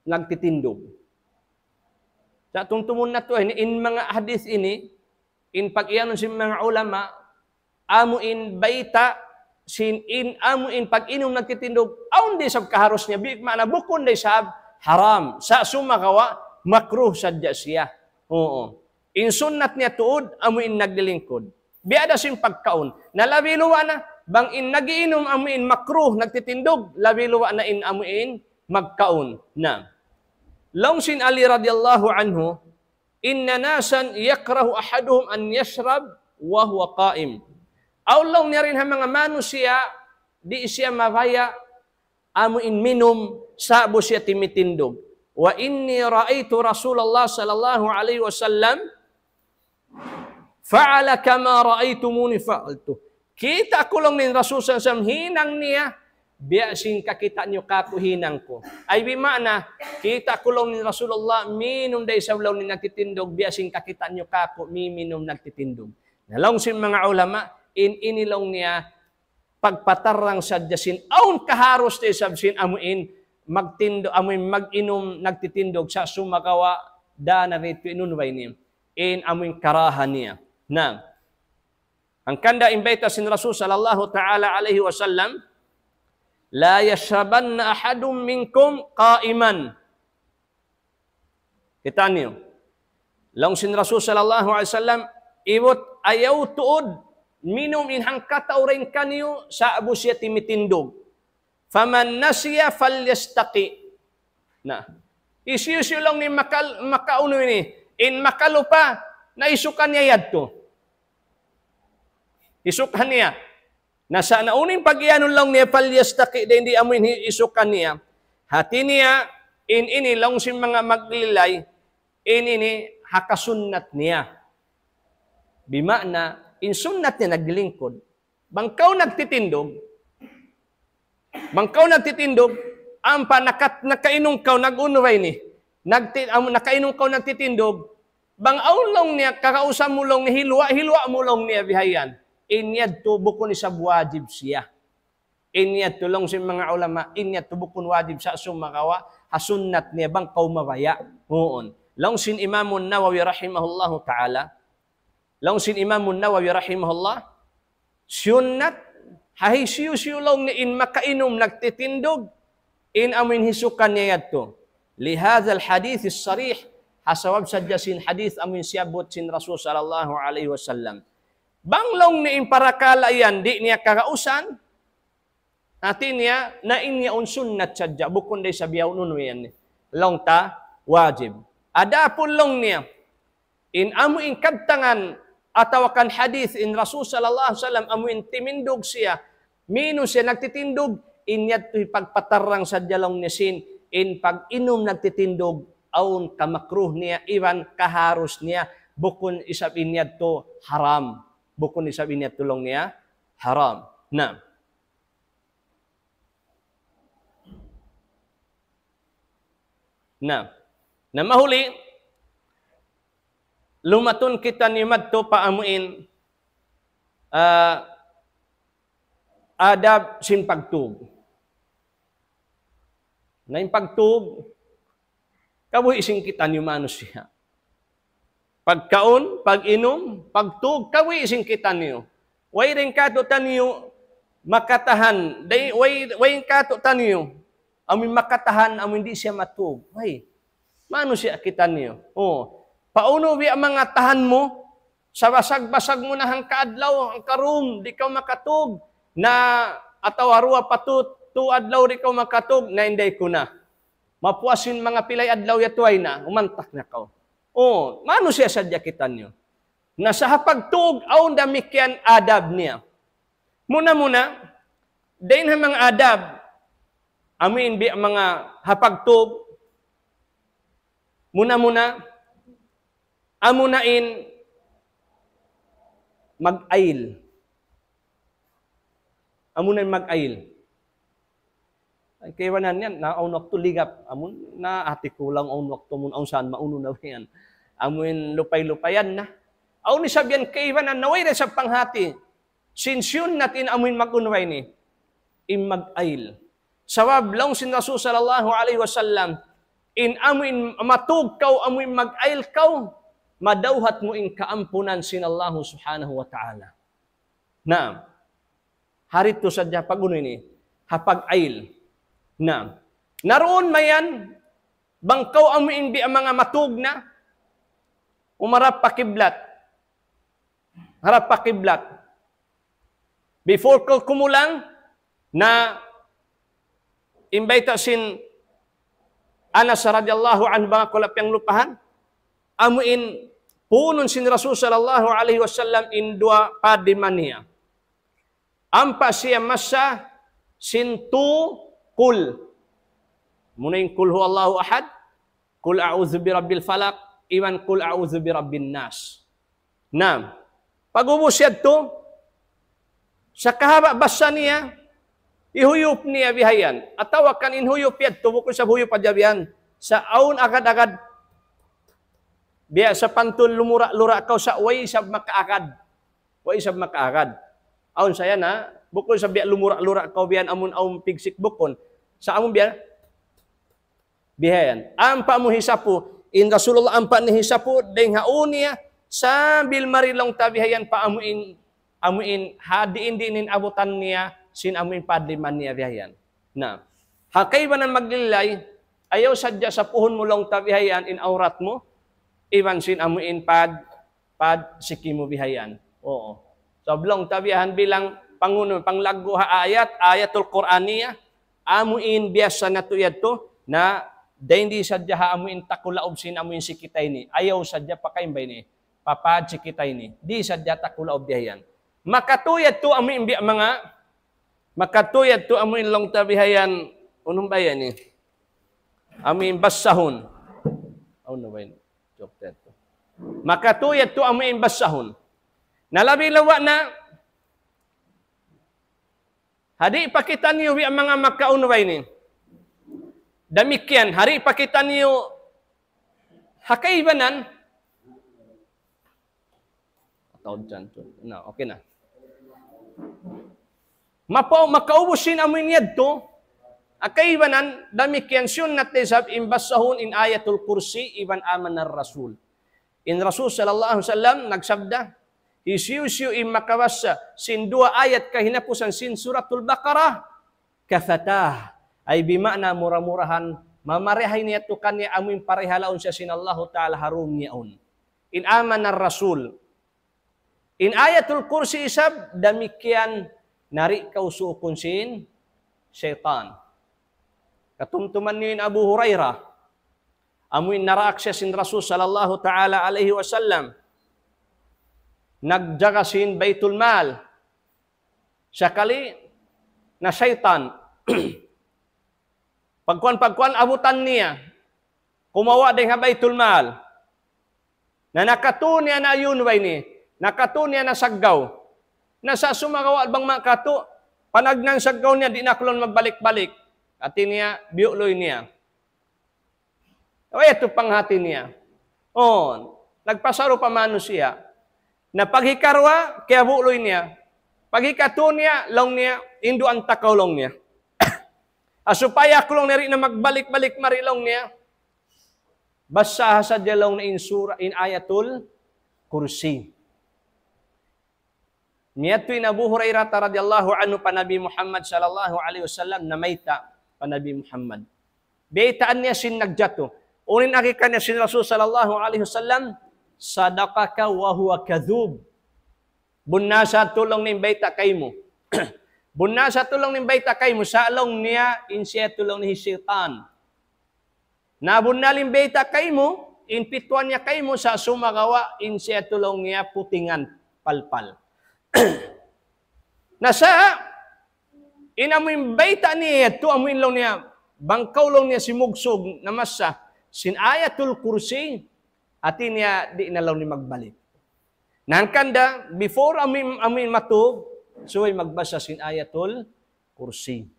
nagtitindog. Tungtumun na to in mga hadith ini, in pag-iyanon si mga ulama, amuin baita, amuin pag-inom nagtitindog, aun di sab kaharos niya, big mana bukon di sab haram. Sa sumakawa, makruh sadya siya. Oo. In sunnat niya tuod, amuin nagdilingkod. Biada sin pagkaon. Nalabi luwa na, bang in nagiinom amuin makruh, nagtitindog, labi luwa na in amuin magkaon na. Long sin Ali radiyallahu anhu, inna nasan yakrahu ahaduhum an yashrab wa huwa qaim. Aulong niya rin ang mga manusia, di siya mavaya, amuin minum, sabo siya timitindog. Wa inni ra'aitu Rasulullah sallallahu alaihi wasallam fa'ala kama ra'aitumuni fa'altu. Kita ko lang ni Rasul sallallahu alaihi wasallam hinang niya, biasin kakita niyo kako hinang ko. Ay bimana, kita ko lang ni Rasulullah minum day sa ulaw ni nagtitindog, biasin kakita niyo kako miminum nagtitindog. Nalong sin mga ulama, inilong niya pagpatarang sadyasin, aun kaharos tayo sabsin amuin, magtindo, amuin mag-inom nagtitindog sa sumagawa, da na rito inunway niya, amuin karahan niya. Na, ang kanda imbita sin Rasul sallallahu ta'ala alaihi wasallam, la yashrabanna ahadum minkum qa'iman. Kita niyo. Long sin Rasul sallallahu alaihi wasallam, iwot ayaw tuod, minum inhang kataurin kaniyo sa abu siya timitindog. Faman nasiya falyastaqi. Na, isyu lang ni makauno ini, in makalupa, na isukan niya yadto. Isukan niya. Nasa nauning pag-iyanon lang niya, palyastaki, hindi amoy isukan niya. Hati niya, ini lang si mga maglilay, ini hakasunnat niya. Bima na, in sunnat niya naglingkod. Bangkaw nagtitindog, ampa nakainom kaw, nag-unway ni, nakainom kaw nagtitindog, bang aulong niya, kakausap mo lang ni hilwa mo lang niya bihayan. Inyad to bukon isa wajib siya. Inyad to lang si mga ulama, inyad to bukon wajib sa sumakawa, hasunnat niya bang kaumabaya. Hoon. Lang sin Imamun Nawawi rahimahullahu ta'ala, lang sin Imamun Nawawi rahimahullah, sunnat, siyo lang ni in makainom nagtitindog, in amin hisukan niya yadto. Lihazal hadith sarih, hasawab sadya sin hadith amin siyabot sin Rasul sallallahu alaihi wasallam. Banglong ni imparakala yan, di niya kakausan, atin niya, na inya un sunnat sadya, bukon day sabiyaw nuno yan. Long ta, wajib. Ada pun long niya, in amu in kadtangan, atawakan hadith in Rasul sallallahu alaihi wasallam, amu in timindog siya, minus siya nagtitindog, inyat to'y pagpatarang sadya long ni sin, in pag-inom nagtitindog, aun kamakruh niya, iwan kaharos niya, bukon isab inyat to haram. Bukon isab inyat tulong niya, haram. Na mahuli, lumaton kita ni madto paamuin, adab sin pagtug. Na yung pagtug, kabuhi ising kita ni manusia. Pagkaon, pag-inom, pagtug, kawi ising kita niyo. Way rin kato taniyo makatahan. Way kato taniyo. Amin makatahan, amin di siya matug. Way, mano siya kita niyo? Oh, pauno bi ang mga tahan mo, sa basag-basag mo na hang kaadlaw, ang karum, di ka makatug. Na ataw arua patut, tu adlaw di ka makatug, na inday ko na. Mapuasin mga pilay adlaw yatuay na, umantak na ka. Oh, mano siya sadya kita niyo? Na sa hapagtug, aun damikyan adab niya. Muna, dahin ang mga adab, amin bi ang mga hapagtug, muna, amunain, mag-ail. Amunain mag-ail. Ay, kaiwanan yan, na aunok to ligap, amun, na ati kulang aunok to, mun aun saan mauno na yan. Amun lupay-lupayan na. Aun ni sabihan kaiwanan, naway na sa panghati. Sinsyon natin amun mag-unway ni, im mag-ail. Sawab lang sin Rasul sallallahu alaihi wasallam, in amuin matug kaw, amuin mag-ail kaw, madawhat mo in kaampunan sinallahu subhanahu wa ta'ala. Na, harito sadya pagunoy ni, hapag-ail. Na, naroon mayan, bangkaw amuin bi ang mga matug na, umarap pa kiblat. Harap pa kiblat. Before ko kumulang, na imbita sin Anas radhiyallahu anhu mga kulapyang lupahan, amuin punon sin Rasul sallallahu alaihi wasallam in dua padimania. Ampa siya masa sin tu kul. Muning kul huwallahu ahad, kul a'udzu birabbil falaq, iwan kul a'udzu birabbin nas. Na, pag-ubos siya to, sa kahaba basa niya, ihuyop niya bihayan. At tawakan inhuyop yan. Tubukon sa huyop adyabihan. Sa aun agad-agad. Biya sa pantun lumura-lura kaw sa way sab makaagad. Way sab makaagad. Aun saya na. Bukon sa biya lumura-lura kaw biyan amun aun pigsik bukon. Sa amon biya. Bihayan. Ampa mo hisapo. In Rasulullah ampa ni hisapo. Deng haun niya. Sambil marilong tabihayan pa amuin hadiin dinin abutan niya. Sin amuin padliman niya bihayan. Na, hakay ba nang maglilay, ayaw sadya sa puhon mo lang tabihayan in aurat mo, iwan sin amuin siki mo bihayan. Oo. So, blong tabihan bilang panguno, panglaggo ayatul Qur'aniya, amuin biasa na tuyad to, na hindi sadya ha amuin takulaob sin amuin sikitay ni. Ayaw sadya pakaimbay ni, papad sikitay ni. Di sadya takulaob bihayan. Makatuyad to amuin mga makatuyad to amuin long tabihayan, unong ba yan eh? Amuin basahon. Ano ba yun? Makatuyad to amuin basahon. Nalabi-lawa na, hadi pakita niyo ang mga makaunaway ni. Damikyan, hari pakita niyo hakaibanan. Tawad dyan. No, okay na. Makaubusin amin yadto, akaibanan, damikyan sunnat nisab imbasahun in ayatul kursi, iban aman na Rasul. In Rasul sallallahu alaihi wasallam, nagsabda, isiusyo makawasa, sin dua ayat kahinapusan sin suratul Baqarah, kafatah, ay bimakna murah-murahan, mamarehay niya to kanya amin parehalaon siya sin Allah ta'ala harum niyaon. In aman na Rasul. In ayatul kursi isab, damikyan, nari kausukon sin syaitan. Katumtuman niyo Abu Hurairah. Amuin naraak siya sin Rasul sallallahu ta'ala alaihi wasallam. Nagjaga sin Baitul Mal. Sakali na syaitan. Pagkuan abutan niya. Kumawa din ha Baitul Mal. Na nakatunya na yun way ni. Nakatunya na saggaw. Nasa sumagawa bang makato, panagnan saggaw niya, di na kulon magbalik-balik. Ati niya, biyuloy niya. O ito panghati niya. O, nagpasaro pa mano siya. Na paghikarwa, kaya buloy niya. Paghikato niya, long niya, indo ang takaw long niya. Asupaya kulong na rin na magbalik-balik marilong niya. Basaha sa dialong na in ayatul kursi. Niyatoy na Abu Hurairah radhiyallahu anhu pa Nabi Muhammad sallallahu alaihi wasallam na mayta pa Nabi Muhammad. Beitaan niya sin nagjato. Unin akikan niya sin Rasul sallallahu alaihi wasallam, sadaqaka wa huwa kadhub. Bunasa tulong ning beita kay mo. Bunasa tulong ning beita kay mo sa along niya insiya tulong ni syaitan. Nabunalim beita kay mo, inpituan niya kay mo sa sumagawa insiya tulong niya putingan palpal. Nasa inamimbayta niya ito amuin lang niya bangkaw lang niya si mugsog na masa sin ayatul kursi atin niya di na lang ni magbalik. Nankanda before amin matug so ay magbasa sin ayatul kursi.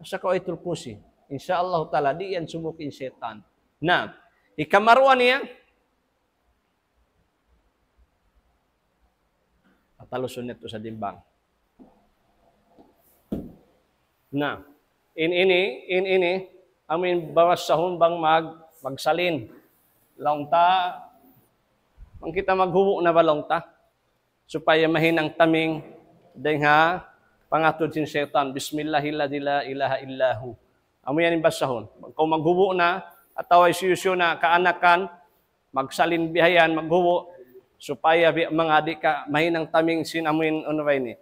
Sa ka ayatul kursi insyaallah taala di yan sumukin setan. Na ikamarwa niya taluson nito sa dimbang. Na, in ini, amin bawas sahon bang magsalin. Launta, ang kita maghubo na ba launta? Supaya mahinang taming, dahil ha, pangatod sin setan, Bismillahilladzi la ilaha illahu. Amo yan yung basahon. Kung maghubo na, at taway siyusyo na kaanakan, magsalin bihayan, maghubo, supaya mga di ka mahinang taming sin amuin unaway ni.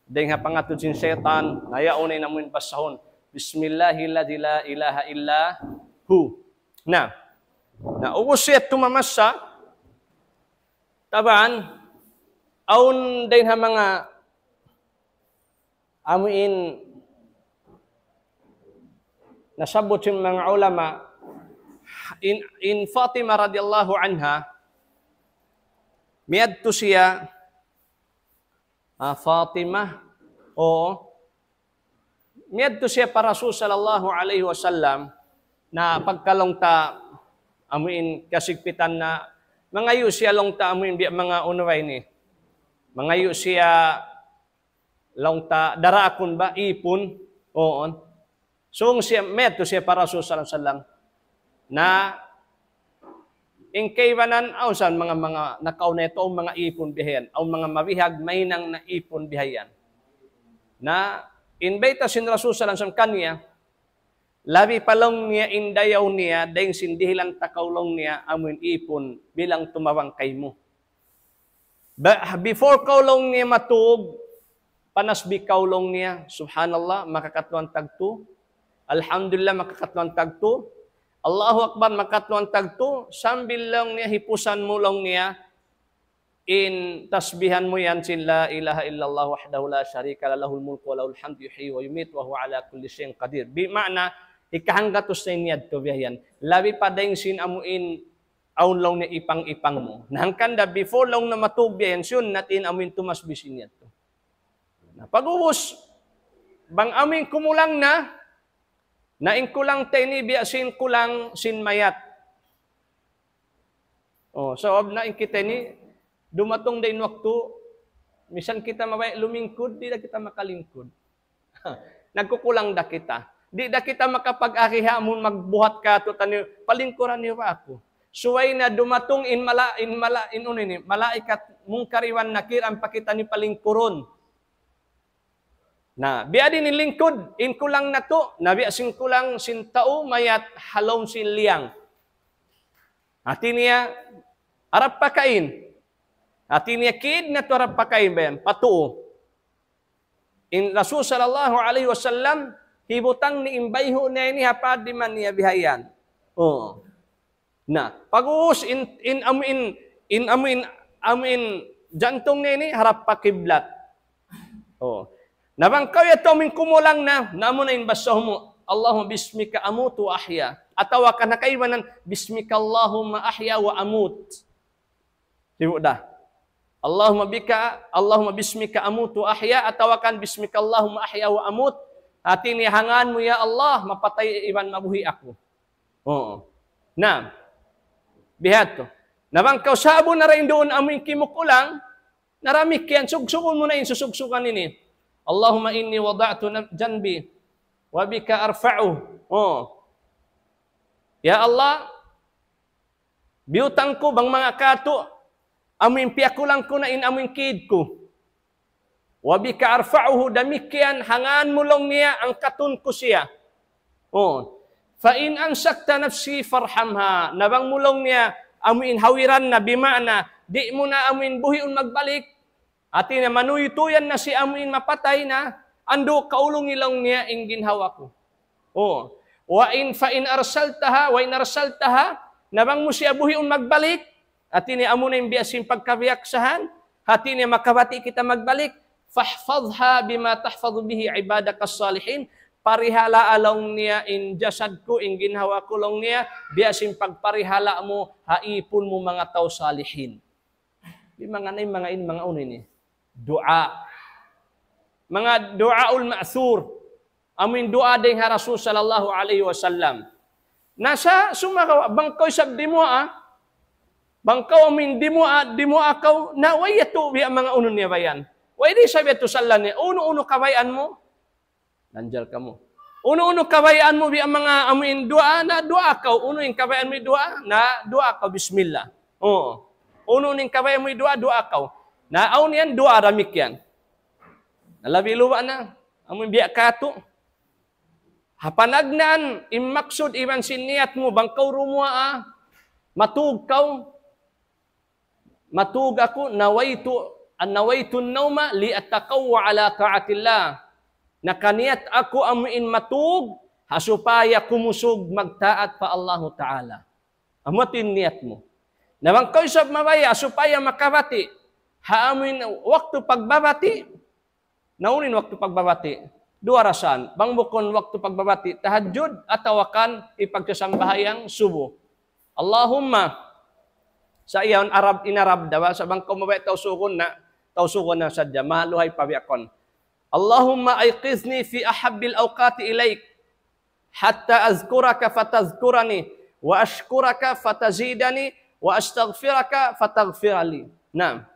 Dahil nga pangatod sin setan, nayaunay na amuin basahon. Bismillahilladzi la ilaha illahu. Na ubos siya tumamasa, taban, aun din ha mga amuin nasabot yung mga ulama in Fatima radiyallahu anha miadto siya Fatima miadto siya para Rasul sallallahu alaihi wasallam na pagkalongta amuin kasigpitan na mangayo siya longta amuin mga unaway ni mangayo siya longta daraakon ba ipon so siya meto siya para Rasul sallallahu alaihi wasallam na ingkaywanan ausan mga nakauneto ang mga ipon bihayan ang mga mabihag mahinang na ipon bihayan na invita sin Rasul sallallahu alaihi wasallam kanya labi palong niya indayaw niya dahil sindihilan takaulong niya amun ipon bilang tumawang kay mo. Before kaulong niya matuog, panasbi kaulong niya, subhanallah, makakatuan tagto. Alhamdulillah, makakatuan tagto. Allahu Akbar, makakatuan tagto. Sambil lang niya, hipusan mo lang niya, in tasbihan mo yan sin la ilaha illallah wahdahu la syarika lahul mulku wa lahul hamdu yuhyi wa yumiit wa huwa ala kulli syai'in qadir. Bi makna ikahanggatos na inyad to biyayan. Labi pa dahil sin amuin aun lang na ipang-ipang mo. Nahangkanda before lang na matubyayan siyon natin amuin tumasbisin niya to. Pag-ubos, bang amuin kumulang na inkulang teni biyasin kulang sin mayat. So na inkita ni dumatong din waktu, misan kita mabay lumingkod, di na kita makalingkod. Nagkukulang da kita. Di da kita makapag-akiha mo magbuhat ka to tani palingkuran niyo ako. Suway na dumatong in malaikat mong kariwan nakir ang pakita ni palingkuron. Na biya din nilingkod in kulang na to, na biya sing kulang sin tao mayat halong sin liyang. Ati niya arap pakain. Ati niya kid na to arap pakain ba yan? Patuo. In Rasul sallallahu alaihi wasallam hibutang ni imbayho na ini hapad di man niya bihayan. Na pag-uus in amin jantong na ini harap pa kiblat. Nabangkaw yato min kumulang na namo na inbasaw mo Allahumma bismika amutu ahya. Atawa ka nakaiwanan bismika Allahumma ahya wa amut. Dibo da. Allahumma bismika amutu ahya atawakan bismika Allahumma ahya wa amut. Hati ni hangan mo ya Allah, mapatay iban mabuhi ako. Na, bihat to. Nabangkaw sabo na rin doon amoy kimukulang, naramik yan, sugsukon mo na yung susugsukan ini. Allahumma inni wada'tu janbi, wa bika arfa'u. Ya Allah, biutang ko bang mga kato, amoy piyakulang ko na in amoy kid ko. Wabika arfa'uhu damikian hangaan mo lang niya ang katun ko siya. Fa in ansakta nafsi farhamha nabang mulong niya amuin hawiran na bimana di mo na amuin buhiun magbalik ati na manuyutuyan na si amuin mapatay na ando kaulong ilang niya ing ginhawa ko. Wa in arsaltaha nabang mo siya buhiun magbalik ati ni amo na imbiasin pagkabiyaksahan hati niya makabati kita magbalik. Fahfadha bima tahfadhu bihi ibadakas salihin. Parihala along niya in jasad ko, in ginhawa ko lang niya, biasin pagparihala mo, haipon mo mga tao salihin. Di mga unin eh. Dua. Mga duaul ma'thur. Amin dua din ha Rasul sallallahu alaihi wasallam. Nasa sumakaw, bangkaw sabdi mo bangkaw amin di mo akaw, na wayato biya mga unon niya bayan. Why di sabi ito sa niya, uno-uno kabayan mo, nandiyan ka mo. Uno-uno kabayaan mo bi ang mga amuin dua na dua ka. Uno yung kabayaan mo dua na dua ka bismillah. Oo. Uno ning kabayaan mo dua ka. Na aun yan dua ramik yan. Nalabi luwa na. Amuin biya kato. Hapanagnan imaksud iban siniyat mo bangkaw rumwa matug kaw. Matug ako nawaitu nauma li attaqawwa ala ta'atillah. Nakaniyat ako amuin matug hasupaya kumusog magtaat pa Allahu Ta'ala. Amutin niyat mo. Nabangkaw sa mabaya supaya makabati. Haamuin waktu pagbabati. Naunin waktu pagbabati. Dua rasan. Bangbukon waktu pagbabati. Tahajud atawakan ipagkasambahayang subuh. Allahumma sa iyon inarab dawa sa bangkaw mabaya tausugon na sadya. Mahaluhay pabiakon. Allahumma ayqizni fi ahabbil awqati ilaik hatta azkuraka fatazkurani wa ashkuraka fatazidani wa astaghfiraka fataghfirali. Naam.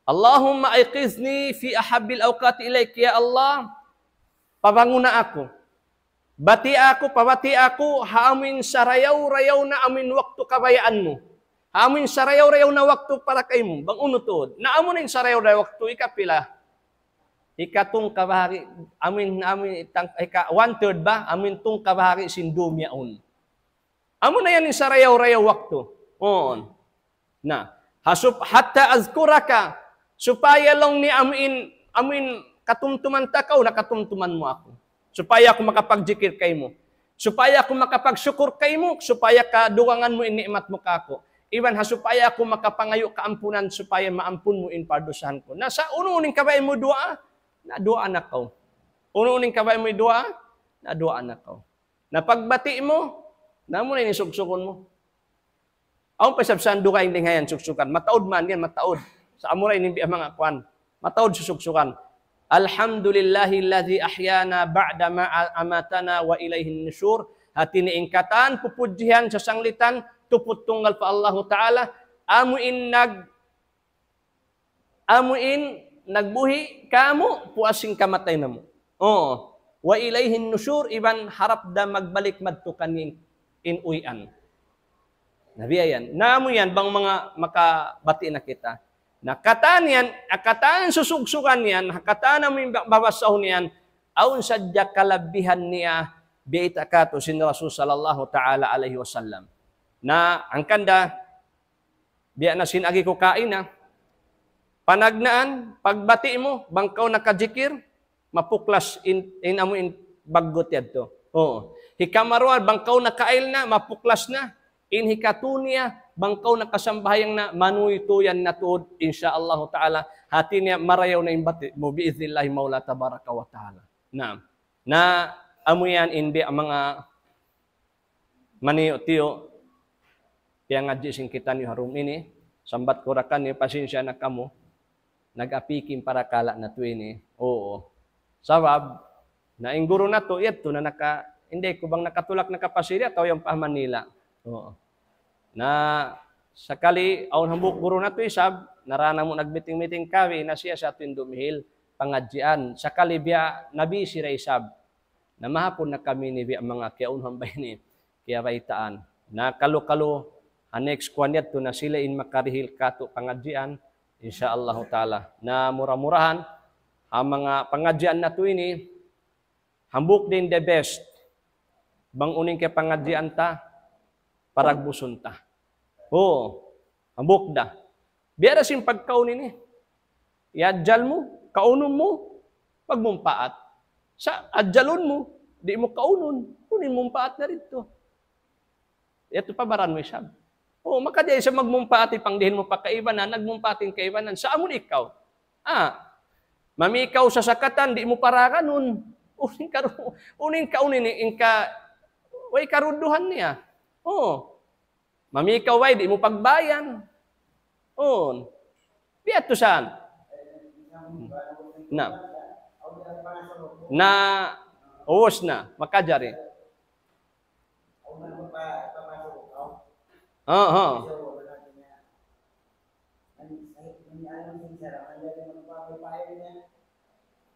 Allahumma ayqizni fi ahabbil awqati ilaik ya Allah. Pabanguna ako. Pabati ako haamin sarayaw-rayaw na amin waktu kabayaan mo. Haamin sarayaw-rayaw na waktu para kay mo. Bang unutod. Naamunin sarayaw-rayaw waktu ikapila. Ikatong kabahari, amin one-third ba? Amin tong kabahari sindumyaon. Amo na yan yung sarayaw-rayaw wakto. On. Na. Hatta azkuraka, supaya lang ni amin katumtuman takaw, nakatumtuman mo ako. Supaya ako makapagjikir kay mo. Supaya ako makapagsyukur kay mo. Supaya kadugangan mo iniimat mo kako. Iban supaya ako makapangayo kaampunan, supaya maampun mo in pardusahan ko. Nasa ununing kabay mo dua, na dua anak ko. Ununing kabay mo dua, na dua anak ko. Napagbati mo, na mo na inisugsukan mo. Ang pasabsan duka hindi ngayon sugsukan. Mataod man yan, mataod. Sa amuray nimbi ang mga kwan. Mataod susugsukan. Alhamdulillahilladzi ahyana ba'da ma amatana wa ilayhin nusyur. Hati ni ingkatan, pupudjihan sa sanglitan, tuput tunggal pa Allahu Ta'ala. Amuin nagbuhi kamo, puasing kamatay na mo. Oo. Wa ilayhin nusyur, iban harap da magbalik madtukan inuyan. Nabiyayan. Namo yan, bang mga makabati na kita. Nakataan yan, akataan susugsukan yan, nakataan namin babasahon yan, aun sadya kalabihan niya, biita kato sin Rasul sallallahu ta'ala alaihi wasallam. Na ang kanda, biya na sinagi ko kain na, panagnaan, pagbati mo, bangkaw nakajikir, mapuklas in baggot yan to. Oo. Hikamaruan, bangkaw nakail na, mapuklas na. In hikatunia, bangkaw nakasambahayang na, manuito yan na tuod, insyaallah ta'ala, hati niya marayaw na imbati mo, biiznillahi maula tabaraka wa ta'ala. Na amo yan, hindi ang mga maniyo-tiyo, kaya nga gising kita ni harum ini, sambat kurakan ni, pasensya na kamo, nag-apikin para kala na tuwini. Oo. Sabab, na inguro na to, ito na hindi ko bang nakatulak na kapasiri at yung pa Manila. Oo. Na sakali, aun hambuk guro na to isab, narana mo nagbiting-miting kawi na siya sa atin dumihil, pangadjian. Sakali biya, nabi si isab, na mahapon na kami ni biya mga kiaun hambay ni, kaya baitaan. Na kalo-kalo, next kwanyat to na sila in makarihil kato pangadjian, insyaallah ta'ala. Na murah-murahan, ang mga pangadjian na to ini, hambuk din the best. Bang uning kay pangadjian ta, paragbuson ta. Oo, hambuk da. Biara sin pagkaunin ni. Iadjal mo, kaunon mo, pagmumpaat. Sa adjalon mo, di mo kaunon, kunin mumpaat na rito. Ito pa baran mo isab. Oo, makadya sa magmumpaat, ipangdihin mo pa kaibanan, nagmumpaatin kaibanan. Sa amon ikaw? Mamikaw sa sakatan, di mo parakan nun. Uning kaunin inka, way karuduhan niya. Oo. Mamikaw way, di mo pagbayan. Oo. Biat to saan? Na, uwas na, makajari. Oo.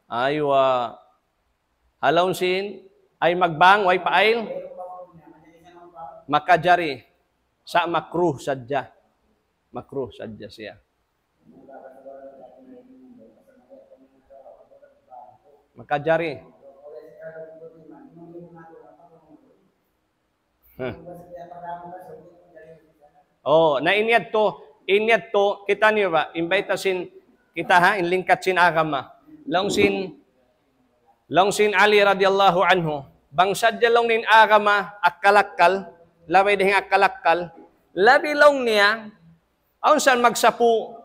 Aywa. Halaunsin ay magbang, way pail, makajari. Sa makruh sadya. Makruh sadya siya. Makajari. Huh. Oh, na inyad to, kita niyo ba? Imbitasin kita ha, inlingkat sin agama. Longsin Ali radhiyallahu anhu, bangsad long nin agama akkalakal, labay ding akkalakal, labi long niya, aun san magsapu,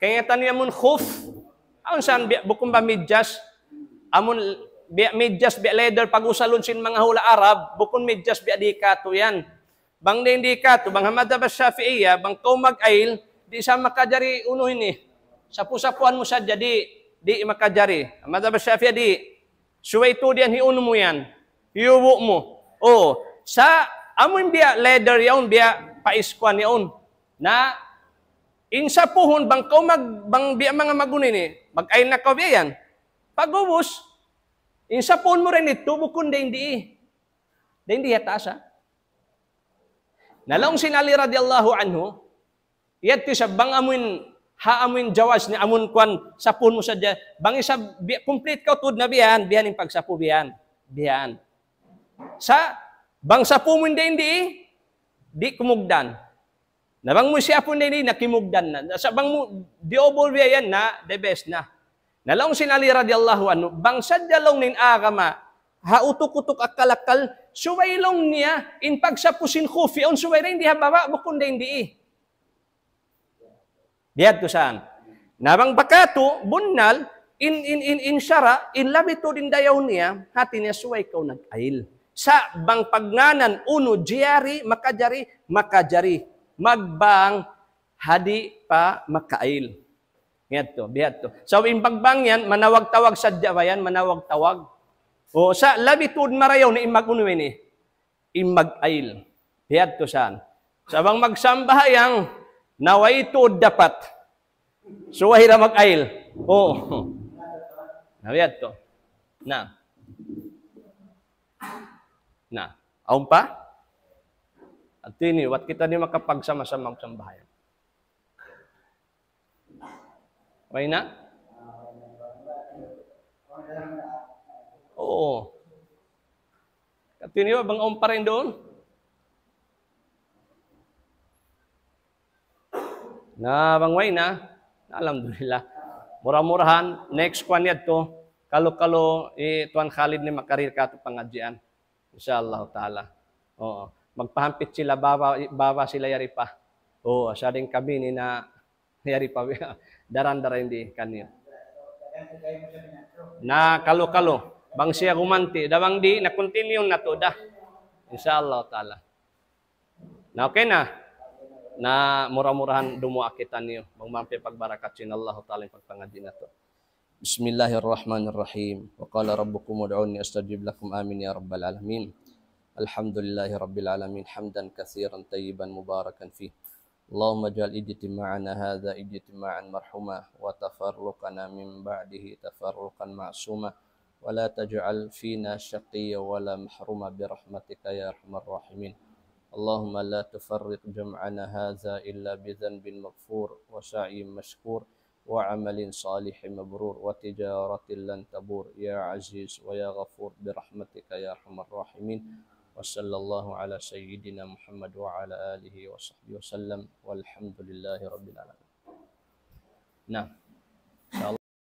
kaya taniya mun khuf, aun san bukum ba midyas, amun biya midyas, biya leather, pag usalon sin mga hula Arab, bukun midyas, biya di kato yan. Bang di kato, bang hamada ba Shafi'iyya, bang kau mag-ail, di sa makajari unuhin eh. Sapu-sapuan mo sadya, di makajari. Hamada ba Shafi'iyya, di. Suway to diyan, hiuno mo yan. Hiubo mo. O, sa amun biya leather yaon, biya paiskwan yaon. Na, insa puhon, bang kau bang biya mga magunin eh, mag-ail na kau biya yan. Pag-ubos, insa puhon mo rin ito, bukun da hindi hatasa. Nalong sinali radiyallahu anhu, iyat sa bang amun jawas ni amun kwan sapun mo sadya, bang isa complete ka tud na biyan yung pagsapu biyan. Sa bang sapu mo hindi kumugdan. Nabang mo siya po hindi nakimugdan na. Sa bang mo diobol biyan na the best na. Nalong sinali radiyallahu anhu, bang sadya long nin agama, hautuk-utuk akkalakal, suwaylong niya, in pagsapusin khufi, on suwayra hindi hababa, bukun da hindi. Diyan to saan? Nabang bakato, bunal, in syara, in labito din dayaw niya, hati niya suway kaw nag-ail. Sa bang pagnanan, uno, jiyari, makajari. Magbang, hadi pa makail. Biyat to. So, in pagbang yan, manawag-tawag sadya ba yan? Manawag-tawag. O sa labitud marayaw na imag-unuin eh. Imag-ail. Biyat to saan? Sa bang magsambahayang, naway ito dapat. So, wahira mag-ail. O. Biyat to. Na. Aum pa? At ini, wat kita ni makapagsama sa magsambahayan. Okay na? Oo. Katiniwa, bang pa rin doon? Na bangway na? Alhamdulillah. Murah-murahan. Next kwan yad to. Kalo-kalo, tuan Khalid ni makarir ka ito pangadjian. Inshallah ta'ala. Oo. Magpahampit sila, baba sila yari pa. Oo. Siya din kami ni na yari pa. Daran-dara hindi kanyo. Na kalo-kalo. Bang siya gumanti. Dabang di, na-continue na to dah. Inshallah ta'ala. Na okay na. Na murah-murahan dumuakitan niyo. Bang mampi pagbarakat sinallahu ta'ala yung pagpangadin na to. Bismillahirrahmanirrahim. Wa qala rabbukum ud'uni astajib lakum amin ya rabbal alamin. Alhamdulillahi rabbil alamin. Hamdan kathiran tayyiban mubarakan fih. اللهم اجعل اجتماعنا هذا اجتماعا مرحوما وتفرقنا من بعده تفرقا معصوما ولا تجعل فينا شقيا ولا محروما برحمتك يا ارحم الراحمين اللهم لا تفرق جمعنا هذا الا بذنب مغفور وسعي مشكور وعمل صالح مبرور وتجارة لن تبور يا عزيز ويا غفور برحمتك يا ارحم الراحمين وصلى الله على سيدنا محمد وعلى آله وصحبه وسلم والحمد لله رب العالمين. Nah.